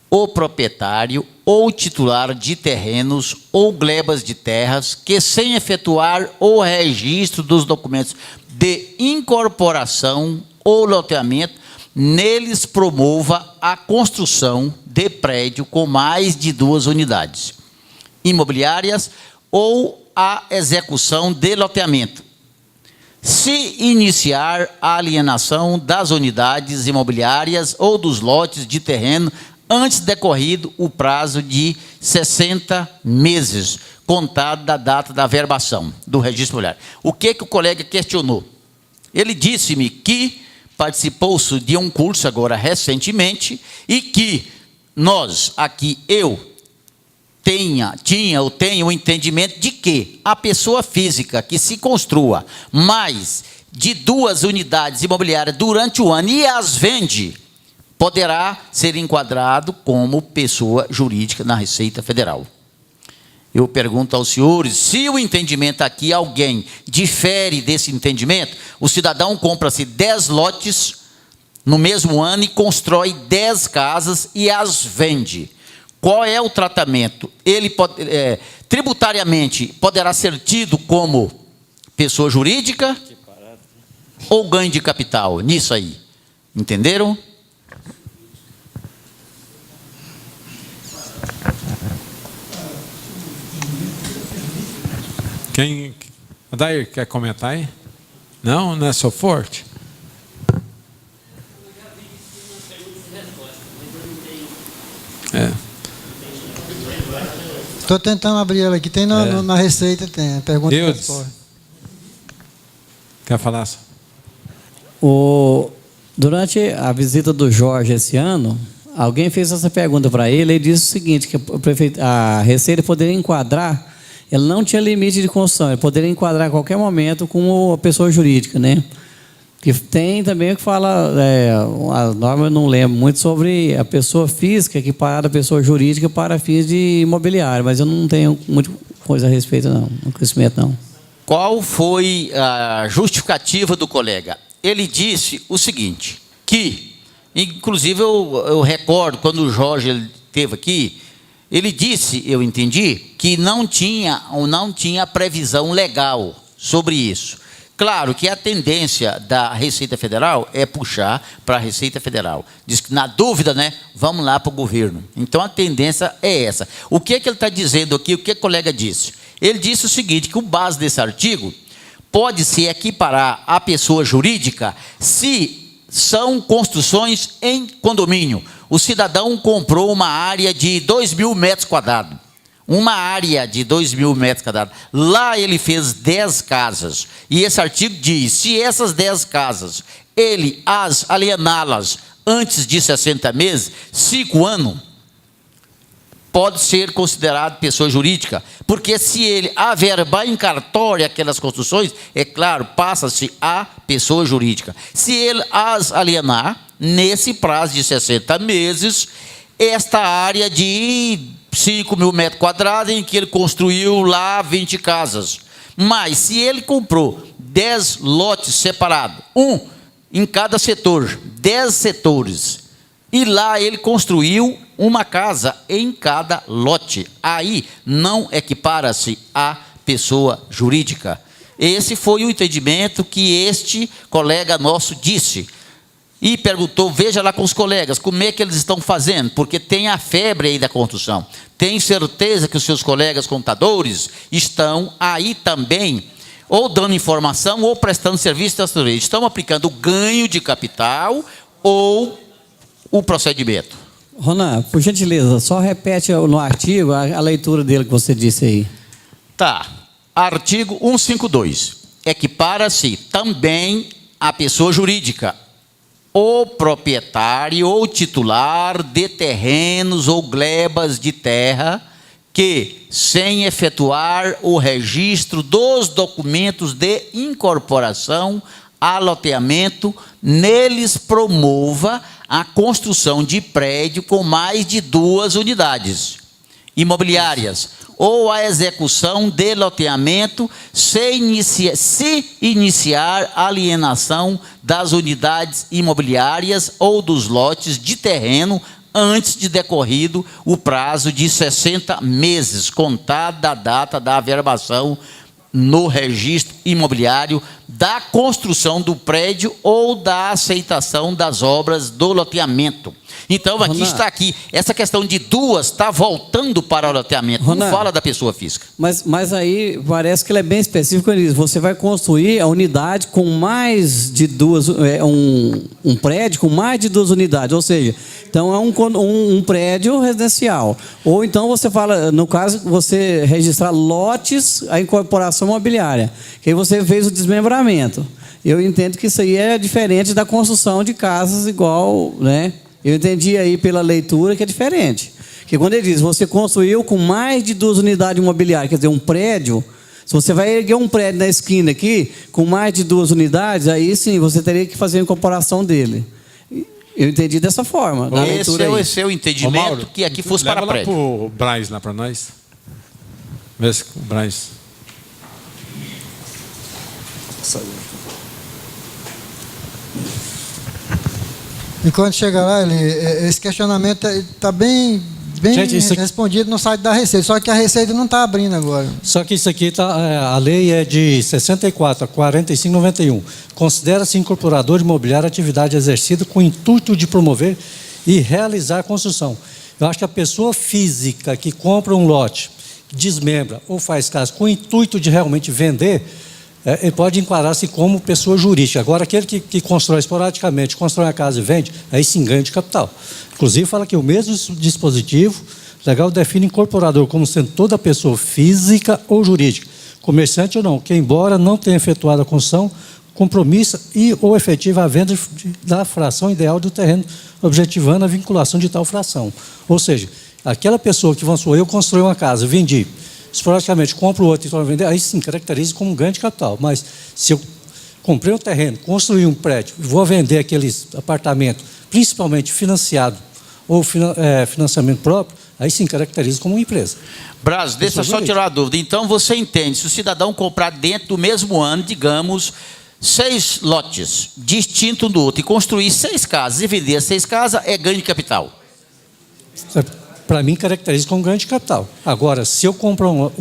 o proprietário ou titular de terrenos ou glebas de terras que, sem efetuar o registro dos documentos de incorporação ou loteamento, neles promova a construção de prédio com mais de 2 unidades imobiliárias ou a execução de loteamento, se iniciar a alienação das unidades imobiliárias ou dos lotes de terreno antes decorrido o prazo de 60 meses, contado da data da averbação do registro imobiliário. O que o colega questionou? Ele disse-me que participou-se de um curso agora recentemente e que nós, aqui, eu tenho o entendimento de que a pessoa física que se construa mais de 2 unidades imobiliárias durante o ano e as vende, poderá ser enquadrado como pessoa jurídica na Receita Federal. Eu pergunto aos senhores, se o entendimento aqui, alguém difere desse entendimento, o cidadão compra-se 10 lotes no mesmo ano e constrói 10 casas e as vende. Qual é o tratamento? Ele tributariamente poderá ser tido como pessoa jurídica ou ganho de capital? Nisso aí. Entenderam? Quem? Adair, quer comentar aí? Não é seu forte? Estou tentando abrir ela aqui. Tem na Receita, tem. Pergunta e resposta. Quer falar? Durante a visita do Jorge esse ano, alguém fez essa pergunta para ele e disse o seguinte, que a Receita poderia enquadrar, ele não tinha limite de construção, ele poderia enquadrar a qualquer momento como a pessoa jurídica, né? Que tem também o que fala, a norma eu não lembro muito sobre a pessoa física equiparada à pessoa jurídica para fins de imobiliário, mas eu não tenho muita coisa a respeito não, no conhecimento não. Qual foi a justificativa do colega? Ele disse o seguinte, que, inclusive eu recordo, quando o Jorge esteve aqui, ele disse, eu entendi, que não tinha previsão legal sobre isso. Claro que a tendência da Receita Federal é puxar para a Receita Federal. Diz que, na dúvida, né, vamos lá para o governo. Então, a tendência é essa. O que ele está dizendo aqui, o que o colega disse? Ele disse o seguinte, que com base desse artigo, pode-se equiparar a pessoa jurídica se são construções em condomínio. O cidadão comprou uma área de 2.000 metros quadrados. Uma área de 2.000 metros quadrados. Lá ele fez 10 casas. E esse artigo diz, se essas 10 casas, ele as aliená-las antes de 60 meses, 5 anos, pode ser considerado pessoa jurídica. Porque se ele averbar em cartório aquelas construções, é claro, passa-se a pessoa jurídica. Se ele as alienar, nesse prazo de 60 meses, esta área de 5.000 metros quadrados, em que ele construiu lá 20 casas. Mas, se ele comprou 10 lotes separados, um em cada setor, 10 setores, e lá ele construiu uma casa em cada lote, aí não equipara-se a pessoa jurídica. Esse foi o entendimento que este colega nosso disse. E perguntou, veja lá com os colegas, como é que eles estão fazendo, porque tem a febre aí da construção. Tem certeza que os seus colegas contadores estão aí também, ou dando informação, ou prestando serviço de assessoria. Estão aplicando o ganho de capital ou o procedimento. Ronan, por gentileza, só repete no artigo a leitura dele que você disse aí. Tá. Artigo 152. Equipara-se também a pessoa jurídica, o proprietário ou titular de terrenos ou glebas de terra que, sem efetuar o registro dos documentos de incorporação, aloteamento, neles promova a construção de prédio com mais de 2 unidades imobiliárias ou a execução de loteamento se iniciar a alienação das unidades imobiliárias ou dos lotes de terreno antes de decorrido o prazo de 60 meses, contado da data da averbação no registro imobiliário da construção do prédio ou da aceitação das obras do loteamento. Então, aqui está aqui. Essa questão de 2 está voltando para o loteamento. Não fala da pessoa física. Mas aí parece que ele é bem específico. Ele diz, você vai construir a unidade com mais de 2... um prédio com mais de 2 unidades. Ou seja, então é um prédio residencial. Ou então você fala, no caso, você registrar lotes à incorporação imobiliária. Que aí você fez o desmembramento. Eu entendo que isso aí é diferente da construção de casas igual, né? Eu entendi aí pela leitura que é diferente. Porque quando ele diz, você construiu com mais de 2 unidades imobiliárias, quer dizer, um prédio, se você vai erguer um prédio na esquina aqui, com mais de 2 unidades, aí sim, você teria que fazer a incorporação dele. Eu entendi dessa forma. Esse é o seu entendimento, Mauro, que aqui fosse para prédio. Leva lá para o Braz, lá para nós. Vê se o Braz... Enquanto chega lá, esse questionamento está bem Gente, respondido no site da Receita, só que a Receita não está abrindo agora. Só que isso aqui, a lei é de 64 a 4591. Considera-se incorporador imobiliário a atividade exercida com o intuito de promover e realizar a construção. Eu acho que a pessoa física que compra um lote, desmembra ou faz casa com o intuito de realmente vender, ele pode enquadrar-se como pessoa jurídica. Agora, aquele que constrói esporadicamente, constrói a casa e vende, aí sim ganha de capital. Inclusive, fala que o mesmo dispositivo legal define incorporador como sendo toda pessoa física ou jurídica, comerciante ou não, que embora não tenha efetuado a construção, compromissa e ou efetiva a venda da fração ideal do terreno, objetivando a vinculação de tal fração. Ou seja, aquela pessoa que, vamos supor, eu construí uma casa, vendi, esporadicamente compro outro e torno a vender, aí sim, caracteriza como um ganho de capital. Mas se eu comprei um terreno, construí um prédio, vou vender aqueles apartamentos, principalmente financiado ou financiamento próprio, aí sim caracteriza como uma empresa. Braz, deixa eu só tirar uma dúvida. Então você entende, se o cidadão comprar dentro do mesmo ano, digamos, 6 lotes distintos um do outro e construir 6 casas e vender 6 casas, é ganho de capital? Para mim, caracteriza como ganho de capital. Agora, se eu compro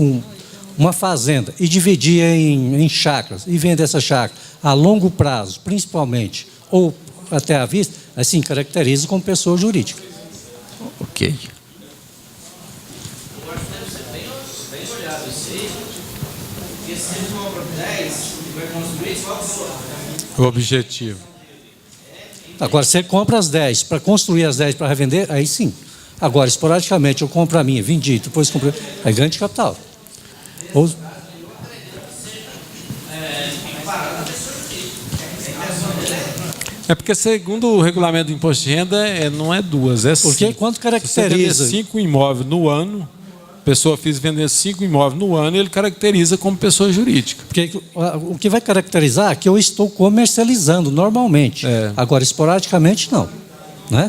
uma fazenda e dividir em chácaras e vender essa chácara a longo prazo, principalmente, ou até à vista, assim, caracteriza como pessoa jurídica. Ok. O objetivo. Agora, você compra as 10 para construir as 10 para revender, aí sim. Agora, esporadicamente, eu compro a minha, vendi, depois comprei, aí ganho de capital. Ou... É porque, segundo o regulamento do imposto de renda, não é 2, é 5. Porque quanto caracteriza? Se você vender 5 imóveis no ano, a pessoa fez vender 5 imóveis no ano, ele caracteriza como pessoa jurídica. Porque o que vai caracterizar é que eu estou comercializando normalmente. Agora, esporadicamente, não. Né?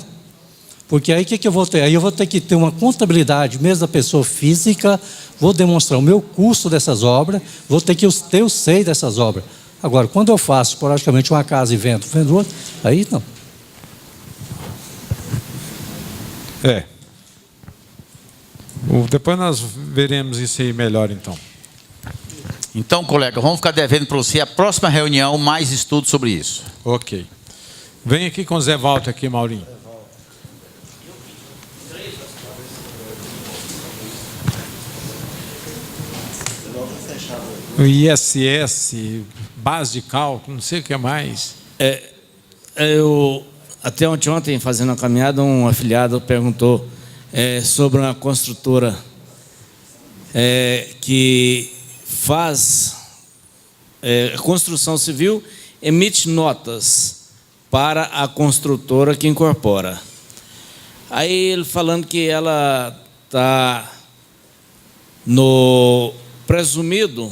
Porque aí o que eu vou ter? Aí eu vou ter que ter uma contabilidade mesmo da pessoa física, vou demonstrar o meu custo dessas obras, vou ter que ter o SEI dessas obras. Agora, quando eu faço esporadicamente uma casa e vendo outra, aí não. Depois nós veremos isso aí melhor, então. Então, colega, vamos ficar devendo para você a próxima reunião, mais estudo sobre isso. Ok. Vem aqui com o Zé Walter aqui, Maurinho. O ISS, base de cálculo, não sei o que mais. Eu, até ontem, fazendo uma caminhada, um afiliado perguntou sobre uma construtora que faz construção civil, emite notas para a construtora que incorpora. Aí ele falando que ela está no presumido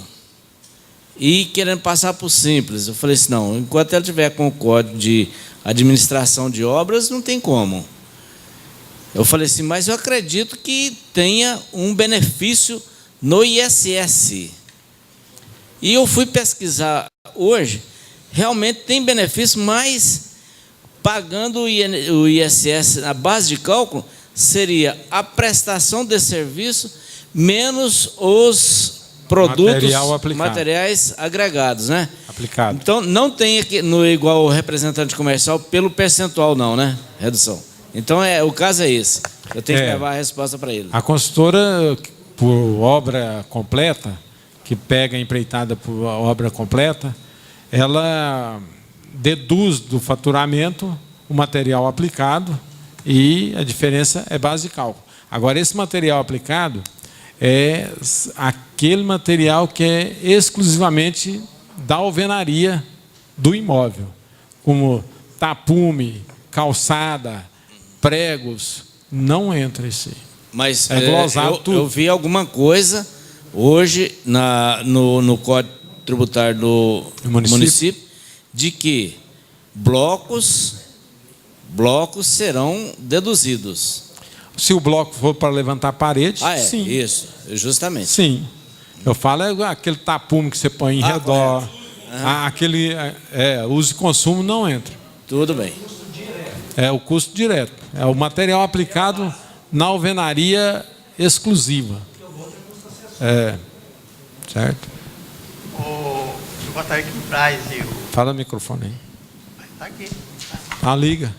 e querendo passar por simples. Eu falei assim, não, enquanto ela tiver com o código de administração de obras, não tem como. Eu falei assim, mas eu acredito que tenha um benefício no ISS. E eu fui pesquisar hoje, realmente tem benefício, mas pagando o ISS na base de cálculo, seria a prestação de serviço menos os produtos, materiais agregados, né? Aplicado. Então, não tem aqui, igual o representante comercial, pelo percentual não, né? Redução. Então, o caso é esse. Eu tenho que levar a resposta para ele. A consultora, por obra completa, que pega a empreitada por obra completa, ela deduz do faturamento o material aplicado e a diferença é base de cálculo. Agora, esse material aplicado é aquele material que é exclusivamente da alvenaria do imóvel, como tapume, calçada, pregos, não entra esse. Mas eu vi alguma coisa hoje no Código Tributário do município de que blocos serão deduzidos. Se o bloco for para levantar a parede, sim. Isso, justamente. Sim. Eu falo aquele tapume que você põe em redor, aquele uso e consumo não entra. Tudo bem. É o custo direto. É o material aplicado na alvenaria exclusiva. Certo? Eu gostaria que o Brasil... Fala no microfone aí. Está aqui. Liga.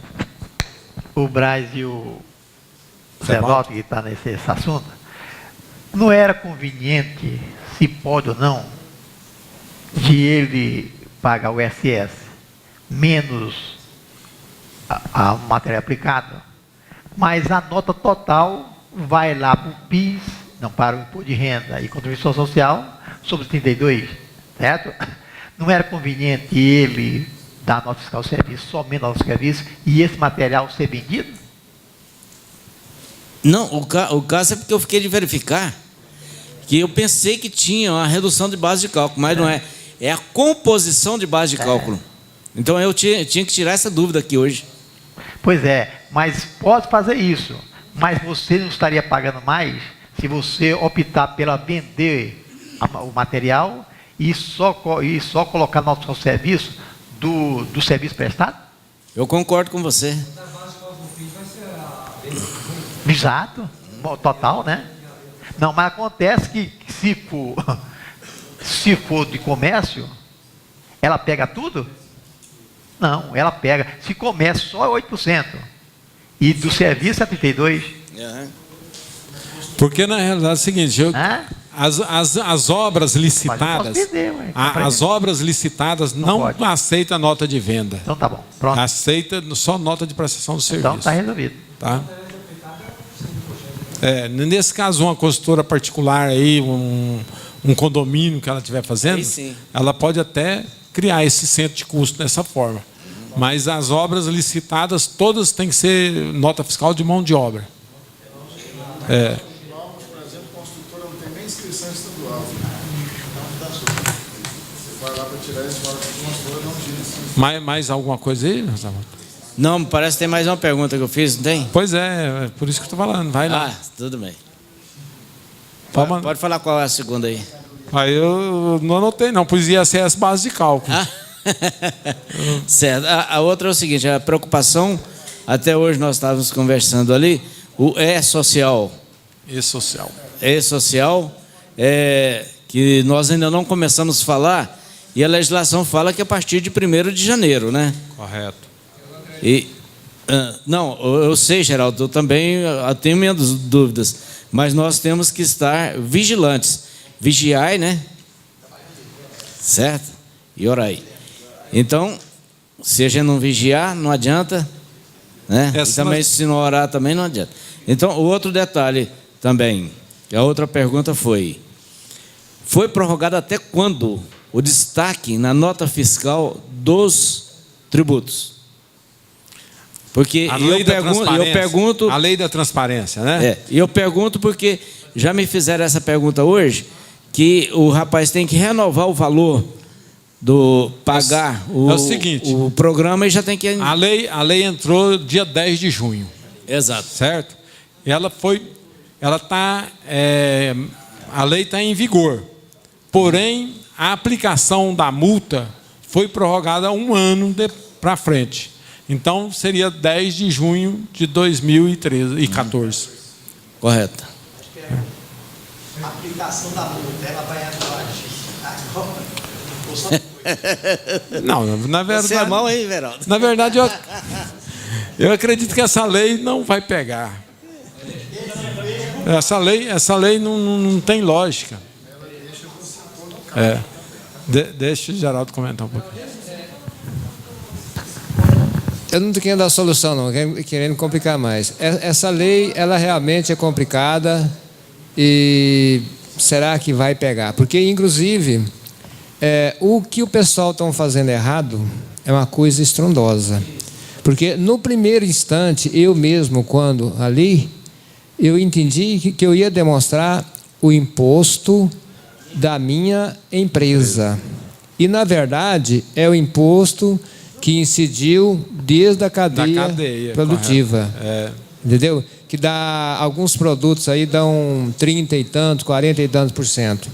O Brasil... Zé Walter, que está nesse assunto, não era conveniente, se pode ou não, de ele pagar o ISS menos a matéria aplicada, mas a nota total vai lá para o PIS, não para o Imposto de Renda e Contribuição Social, sobre os 32, certo? Não era conveniente ele dar nota fiscal de serviço, somente nota fiscal de serviço, e esse material ser vendido? Não, o caso é porque eu fiquei de verificar que eu pensei que tinha uma redução de base de cálculo, mas não é. É a composição de base de cálculo. Então eu tinha que tirar essa dúvida aqui hoje. Pois é, mas pode fazer isso. Mas você não estaria pagando mais se você optar pela vender o material e só colocar no nosso serviço do serviço prestado? Eu concordo com você. Exato, total, né? Não, mas acontece que se for de comércio, ela pega tudo? Não, ela pega. Se comércio só é 8%. E do serviço é 32%. Porque na realidade é o seguinte, as obras licitadas, as obras licitadas não aceitam nota de venda. Então tá bom, pronto. Aceita só nota de prestação do serviço. Então tá resolvido. Tá? Nesse caso, uma consultora particular aí, um condomínio que ela estiver fazendo, ela pode até criar esse centro de custo dessa forma. Mas as obras licitadas, todas têm que ser nota fiscal de mão de obra. Por exemplo, construtora não tem nem inscrição estadual. Você vai lá para tirar isso fora da construtora, não tira. Mais alguma coisa aí, Rosamund? Não, parece que tem mais uma pergunta que eu fiz, não tem? Pois é por isso que eu estou falando. Vai lá. Tudo bem. Pode falar qual é a segunda aí. Aí eu não anotei, não, pois ia ser essa base de cálculo. Certo. A outra é o seguinte, a preocupação, até hoje nós estávamos conversando ali, o E-Social. E-Social. E-Social, que nós ainda não começamos a falar, e a legislação fala que é a partir de 1º de janeiro, né? Correto. Não, eu sei, Geraldo, eu também tenho minhas dúvidas, mas nós temos que estar vigilantes. Vigiai, né? Certo? E orai. Então, se a gente não vigiar, não adianta, né? E também se não orar, também não adianta. Então, o outro detalhe também, a outra pergunta foi prorrogado até quando o destaque na nota fiscal dos tributos? Porque a lei eu pergunto... A lei da transparência, né? E eu pergunto porque já me fizeram essa pergunta hoje, que o rapaz tem que renovar o valor do pagar o seguinte, o programa e já tem que... A lei entrou dia 10 de junho. Exato. Certo? E a lei está em vigor. Porém, a aplicação da multa foi prorrogada 1 ano para frente. Então, seria 10 de junho de 2014. Correto. A aplicação da multa, ela vai atuar agora? Não, na verdade... Você é mal, hein, Veraldo? Na verdade, eu acredito que essa lei não vai pegar. Essa lei não tem lógica. Deixa o Geraldo comentar um pouquinho. Eu não estou querendo dar solução, não, querendo complicar mais. Essa lei, ela realmente é complicada e será que vai pegar? Porque, inclusive, o que o pessoal está fazendo errado é uma coisa estrondosa. Porque, no primeiro instante, eu mesmo, quando ali, eu entendi que eu ia demonstrar o imposto da minha empresa. E, na verdade, é o imposto que incidiu desde a cadeia produtiva. Entendeu? Que dá alguns produtos aí dão 30 e tantos, 40 e tantos %.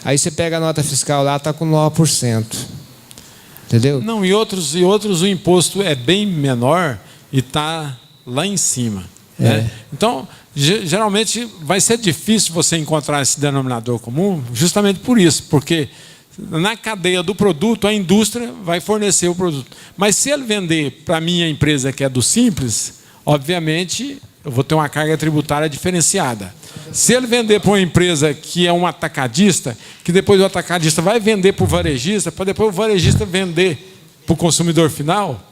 Aí você pega a nota fiscal lá, está com 9%. Entendeu? Não, e outros o imposto é bem menor e está lá em cima. Né? Então, geralmente vai ser difícil você encontrar esse denominador comum justamente por isso, porque na cadeia do produto, a indústria vai fornecer o produto. Mas se ele vender para a minha empresa, que é do Simples, obviamente, eu vou ter uma carga tributária diferenciada. Se ele vender para uma empresa que é um atacadista, que depois o atacadista vai vender para o varejista, para depois o varejista vender para o consumidor final...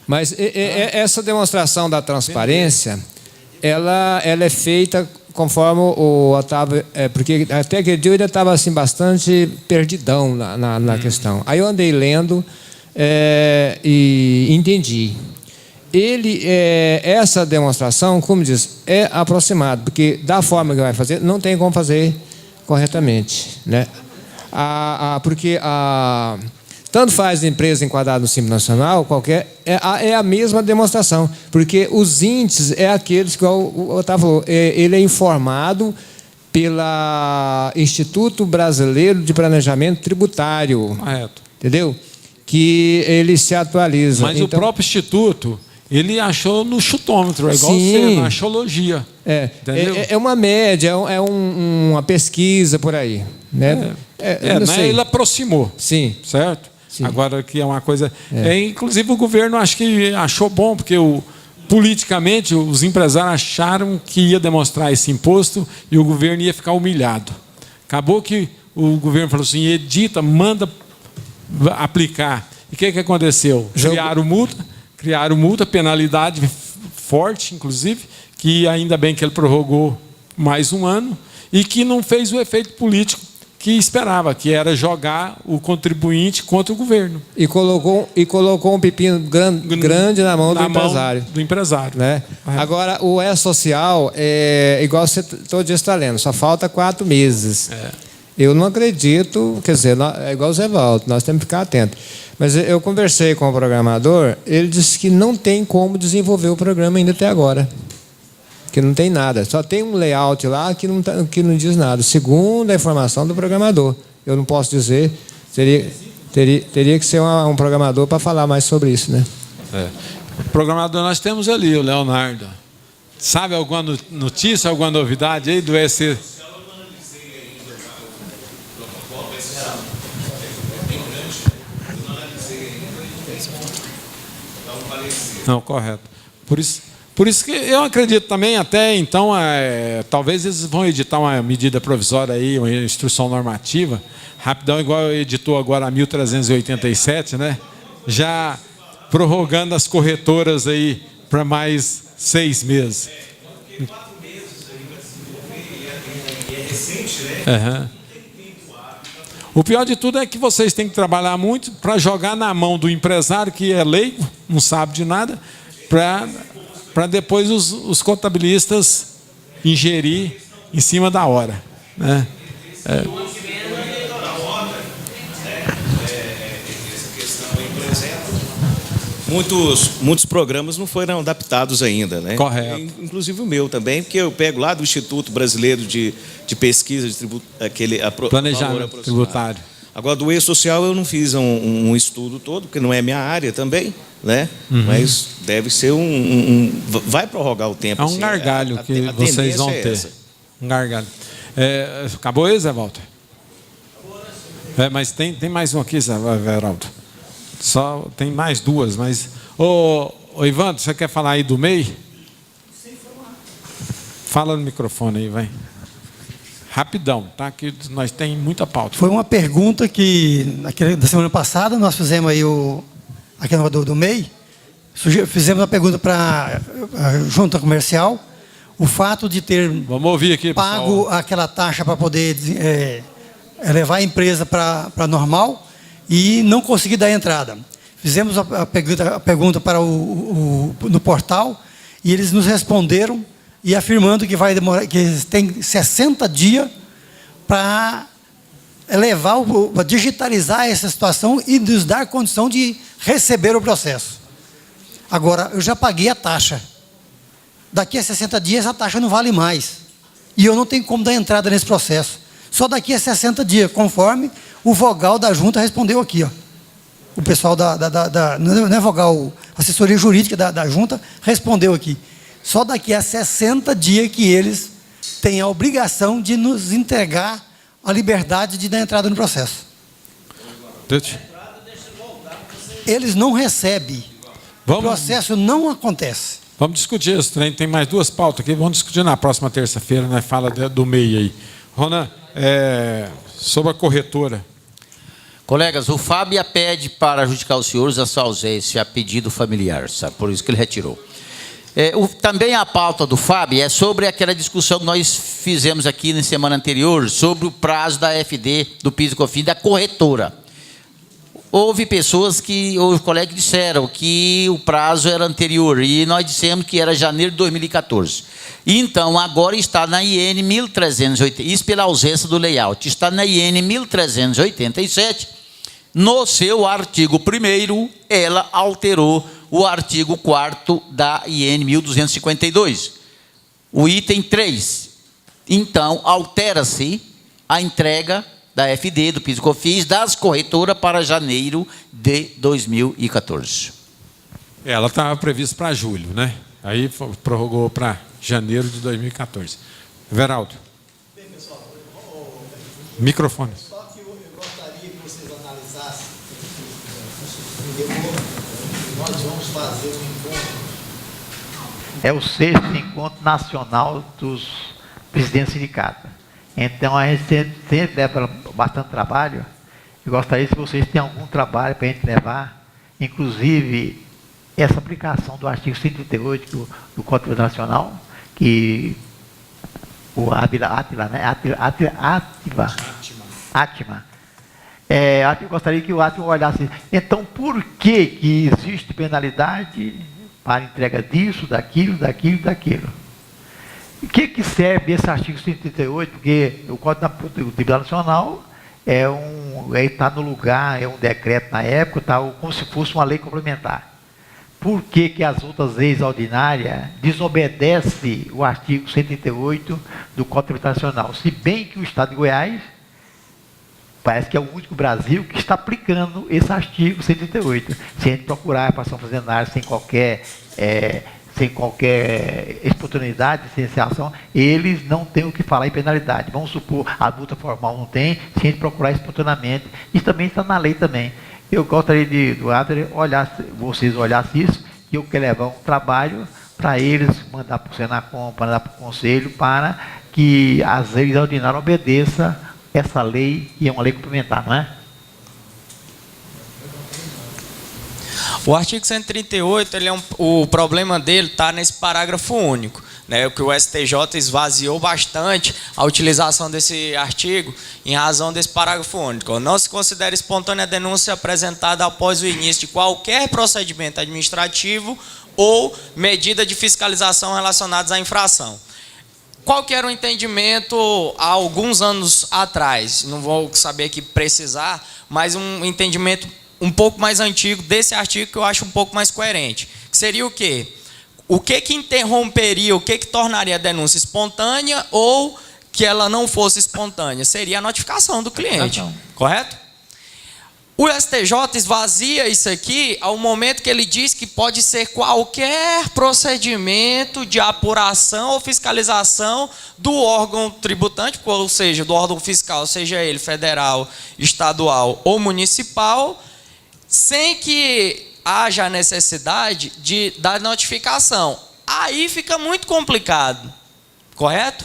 Mas essa demonstração da transparência, ela é feita conforme o Otávio, porque até aquele dia eu ainda estava assim, bastante perdidão na questão. Aí eu andei lendo e entendi. Essa demonstração, como diz, é aproximado, porque da forma que vai fazer, não tem como fazer corretamente, né? Porque tanto faz a empresa enquadrada no Simples Nacional, qualquer, é a mesma demonstração, porque os índices é aqueles que o Otávio falou, ele é informado pelo Instituto Brasileiro de Planejamento Tributário. Correto. Entendeu? Que ele se atualiza. Mas então, o próprio Instituto, ele achou no chutômetro, é igual sim, você, na axiologia. É uma média, é uma pesquisa por aí. Né? Não sei. Ele aproximou. Sim. Certo? Sim. Agora que é uma coisa. Inclusive o governo acho que achou bom, porque politicamente os empresários acharam que ia demonstrar esse imposto e o governo ia ficar humilhado. Acabou que o governo falou assim: edita, manda aplicar. E o que aconteceu? Criaram multa, penalidade forte, inclusive, que ainda bem que ele prorrogou mais um ano e que não fez o efeito político que esperava, que era jogar o contribuinte contra o governo. E colocou um pepino grande na mão do empresário. Do empresário. Né? Agora, o E-Social, igual você todo dia está lendo, só falta 4 meses. Eu não acredito, quer dizer, é igual o Zé Valdo, nós temos que ficar atentos. Mas eu conversei com o programador, ele disse que não tem como desenvolver o programa ainda até agora. Que não tem nada, só tem um layout lá que não diz nada, segundo a informação do programador. Eu não posso dizer, teria que ser um programador para falar mais sobre isso, né? O programador nós temos ali, o Leonardo. Sabe alguma notícia, alguma novidade aí do EC? Não, correto. Por isso que eu acredito também, até então, talvez eles vão editar uma medida provisória aí, uma instrução normativa, rapidão, igual editou agora a 1387, né? Já prorrogando as corretoras aí para mais 6 meses. Porque 4 meses aí para se desenvolver, e é recente, né? O pior de tudo é que vocês têm que trabalhar muito para jogar na mão do empresário, que é leigo, não sabe de nada, para depois os contabilistas ingerir em cima da hora. Né? Essa questão aí, por exemplo, muitos programas não foram adaptados ainda, né? Correto. Inclusive o meu também, porque eu pego lá do Instituto Brasileiro de Pesquisa de planejamento tributário. Agora, do E-Social eu não fiz um estudo todo, porque não é minha área também, né? Mas deve ser vai prorrogar o tempo. É um gargalho que vocês vão ter. Um gargalho. Acabou aí, Zé Walter? Mas tem mais um aqui, Zé Veraldo. Só tem mais 2, mas... Ô, Ivandro, você quer falar aí do MEI? Fala no microfone aí, vai. Rapidão, tá? Que nós tem muita pauta. Foi uma pergunta que, da semana passada, nós fizemos aí aquela do MEI, fizemos uma pergunta para a junta comercial, o fato de ter pago aquela taxa para poder levar a empresa para normal e não conseguir dar entrada. Fizemos a pergunta para no portal e eles nos responderam e afirmando que vai demorar, que eles têm 60 dias para digitalizar essa situação e nos dar condição de receber o processo. Agora, eu já paguei a taxa. Daqui a 60 dias a taxa não vale mais. E eu não tenho como dar entrada nesse processo. Só daqui a 60 dias, conforme o vogal da junta respondeu aqui. Ó. O pessoal não é vogal, assessoria jurídica da junta respondeu aqui. Só daqui a 60 dias que eles têm a obrigação de nos entregar a liberdade de dar entrada no processo. Eles não recebem. O processo não acontece. Vamos discutir isso. Tem mais 2 pautas aqui. Vamos discutir na próxima terça-feira, né? Fala do MEI aí. Ronan, sobre a corretora. Colegas, o Fábio pede para adjudicar os senhores a sua ausência a pedido familiar, sabe? Por isso que ele retirou. Também a pauta do FAB é sobre aquela discussão que nós fizemos aqui na semana anterior, sobre o prazo da FD, do PIS e COFINS, da corretora. Houve colegas que disseram que o prazo era anterior, e nós dissemos que era janeiro de 2014. Então, agora está na IN 1380, isso pela ausência do layout, está na IN 1387, no seu artigo 1º, ela alterou o artigo 4º da IN 1252, o item 3. Então, altera-se a entrega da FD, do PIS e COFINS, das corretoras para janeiro de 2014. Ela estava prevista para julho, né? Aí prorrogou para janeiro de 2014. Veraldo. Bem, pessoal, microfone. Só que eu gostaria que vocês analisassem, nós vamos fazer um encontro. É o 6º Encontro Nacional dos Presidentes do Sindicato. Então, a gente sempre leva bastante trabalho. Eu gostaria, se vocês têm algum trabalho para a gente levar, inclusive essa aplicação do artigo 138 do Código Nacional, que o Átila, né? Átila. Eu gostaria que o Átila olhasse. Então, por que existe penalidade para entrega disso, daquilo? O que serve esse artigo 138? Porque o Código Tribunal Nacional está no lugar, é um decreto na época, tá, como se fosse uma lei complementar. Por que as outras leis ordinárias desobedecem o artigo 138 do Código Tribunal Nacional? Se bem que o Estado de Goiás parece que é o único Brasil que está aplicando esse artigo 138. Se a gente procurar a participação fazendária sem qualquer oportunidade de licenciação, eles não têm o que falar em penalidade. Vamos supor, a multa formal não tem, se a gente procurar espontaneamente. Isso também está na lei também. Eu gostaria do Adler vocês olhassem isso, que eu quero levar um trabalho para eles, mandar para o Senacom, mandar para o Conselho, para que as leis ordinárias obedeçam essa lei, que é uma lei complementar, não é? O artigo 138, o problema dele está nesse parágrafo único, né? Que o STJ esvaziou bastante a utilização desse artigo em razão desse parágrafo único. Não se considera espontânea a denúncia apresentada após o início de qualquer procedimento administrativo ou medida de fiscalização relacionados à infração. Qual que era o entendimento há alguns anos atrás? Não vou saber aqui precisar, mas um entendimento um pouco mais antigo desse artigo que eu acho um pouco mais coerente. Que seria o quê? O que interromperia, o que tornaria a denúncia espontânea ou que ela não fosse espontânea? Seria a notificação do cliente, correto? O STJ esvazia isso aqui ao momento que ele diz que pode ser qualquer procedimento de apuração ou fiscalização do órgão tributante, ou seja, do órgão fiscal, seja ele federal, estadual ou municipal, sem que haja a necessidade da notificação. Aí fica muito complicado, correto?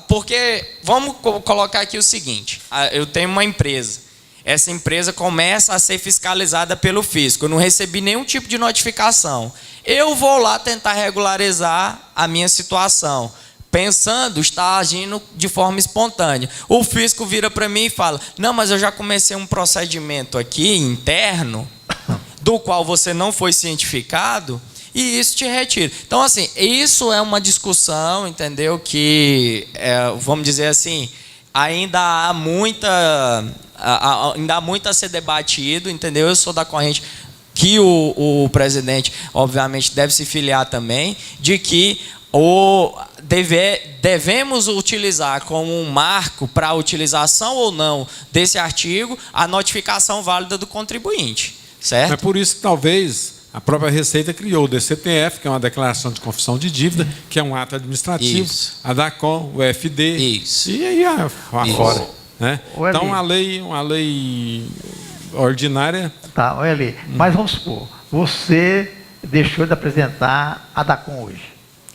Porque, vamos colocar aqui o seguinte, eu tenho uma empresa, essa empresa começa a ser fiscalizada pelo fisco, eu não recebi nenhum tipo de notificação. Eu vou lá tentar regularizar a minha situação, pensando estar agindo de forma espontânea. O fisco vira para mim e fala, não, mas eu já comecei um procedimento aqui interno, do qual você não foi cientificado, e isso te retira. Então, assim, isso é uma discussão, entendeu, que, vamos dizer assim, ainda há muito a ser debatido, entendeu? Eu sou da corrente que o presidente, obviamente, deve se filiar também, de que devemos utilizar como um marco para a utilização ou não desse artigo a notificação válida do contribuinte, certo? É por isso que talvez a própria Receita criou o DCTF, que é uma declaração de confissão de dívida, que é um ato administrativo, isso. A DACOM, o FD, isso. E aí afora. Né? Então, uma lei ordinária... Tá, olha ali. Mas vamos supor, você deixou de apresentar a DACOM hoje.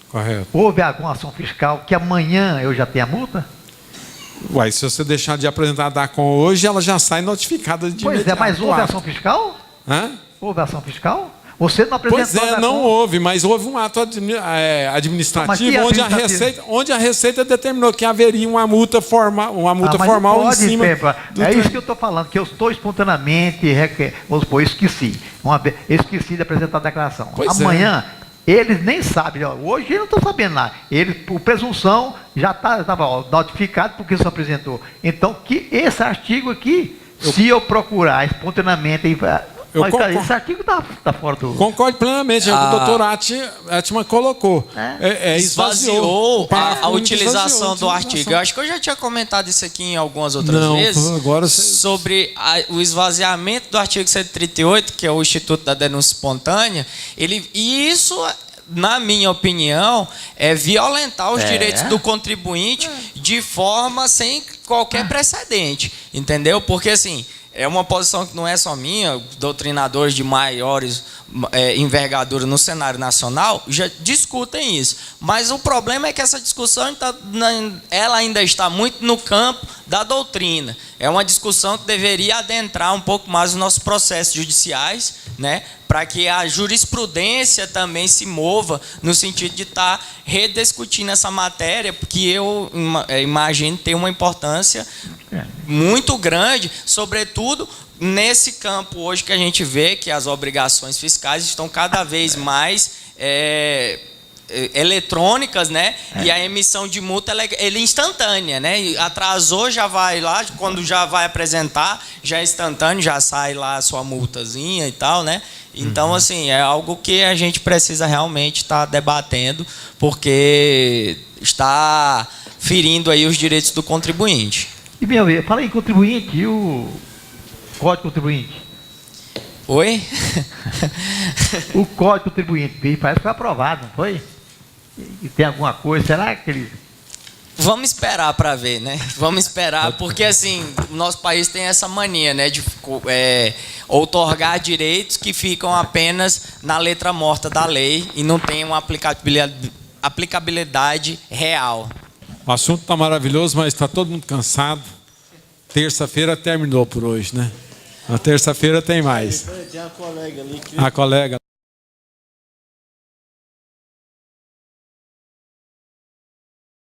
Correto. Houve alguma ação fiscal que amanhã eu já tenha multa? Uai, se você deixar de apresentar a DACOM hoje, ela já sai notificada de imediato. Pois é, mas houve ação fiscal? Hã? Houve ação fiscal? Você não apresentou. Pois é, não houve, mas houve um ato administrativo onde a Receita determinou que haveria uma multa formal, formal em cima. É isso que eu estou falando, que eu estou espontaneamente, vamos supor, esqueci de apresentar a declaração. Amanhã, eles nem sabem, hoje eu não estou sabendo nada. Por presunção, já estava notificado porque isso apresentou. Então, que esse artigo aqui, se eu procurar espontaneamente, esse artigo está fora do... Concordo plenamente, o doutor Atman colocou. Esvaziou a utilização do artigo. Eu acho que eu já tinha comentado isso aqui em algumas outras vezes, agora sobre o esvaziamento do artigo 138, que é o Instituto da Denúncia Espontânea, e isso, na minha opinião, é violentar os direitos do contribuinte de forma sem qualquer precedente, entendeu? Porque, assim, é uma posição que não é só minha, doutrinadores de maiores envergadura no cenário nacional já discutem isso. Mas o problema é que essa discussão ela ainda está muito no campo da doutrina. É uma discussão que deveria adentrar um pouco mais os nossos processos judiciais, né, para que a jurisprudência também se mova no sentido de estar rediscutindo essa matéria, porque eu imagino ter uma importância muito grande, sobretudo nesse campo hoje que a gente vê que as obrigações fiscais estão cada vez mais eletrônicas, né? E a emissão de multa ela é instantânea, né? E atrasou, já vai lá, quando já vai apresentar, já é instantâneo, já sai lá a sua multazinha e tal, né? Então, assim, é algo que a gente precisa realmente estar debatendo, porque está ferindo aí os direitos do contribuinte. E, fala aí, contribuinte, e o Código Contribuinte? Oi? O Código Contribuinte, parece que foi aprovado, não foi? E tem alguma coisa, será que ele... Vamos esperar para ver, né? Vamos esperar, porque assim, o nosso país tem essa mania, né, de outorgar direitos que ficam apenas na letra morta da lei e não tem uma aplicabilidade real. O assunto está maravilhoso, mas está todo mundo cansado. Terça-feira terminou por hoje, né? Na terça-feira tem mais. Tem a colega ali que... A colega.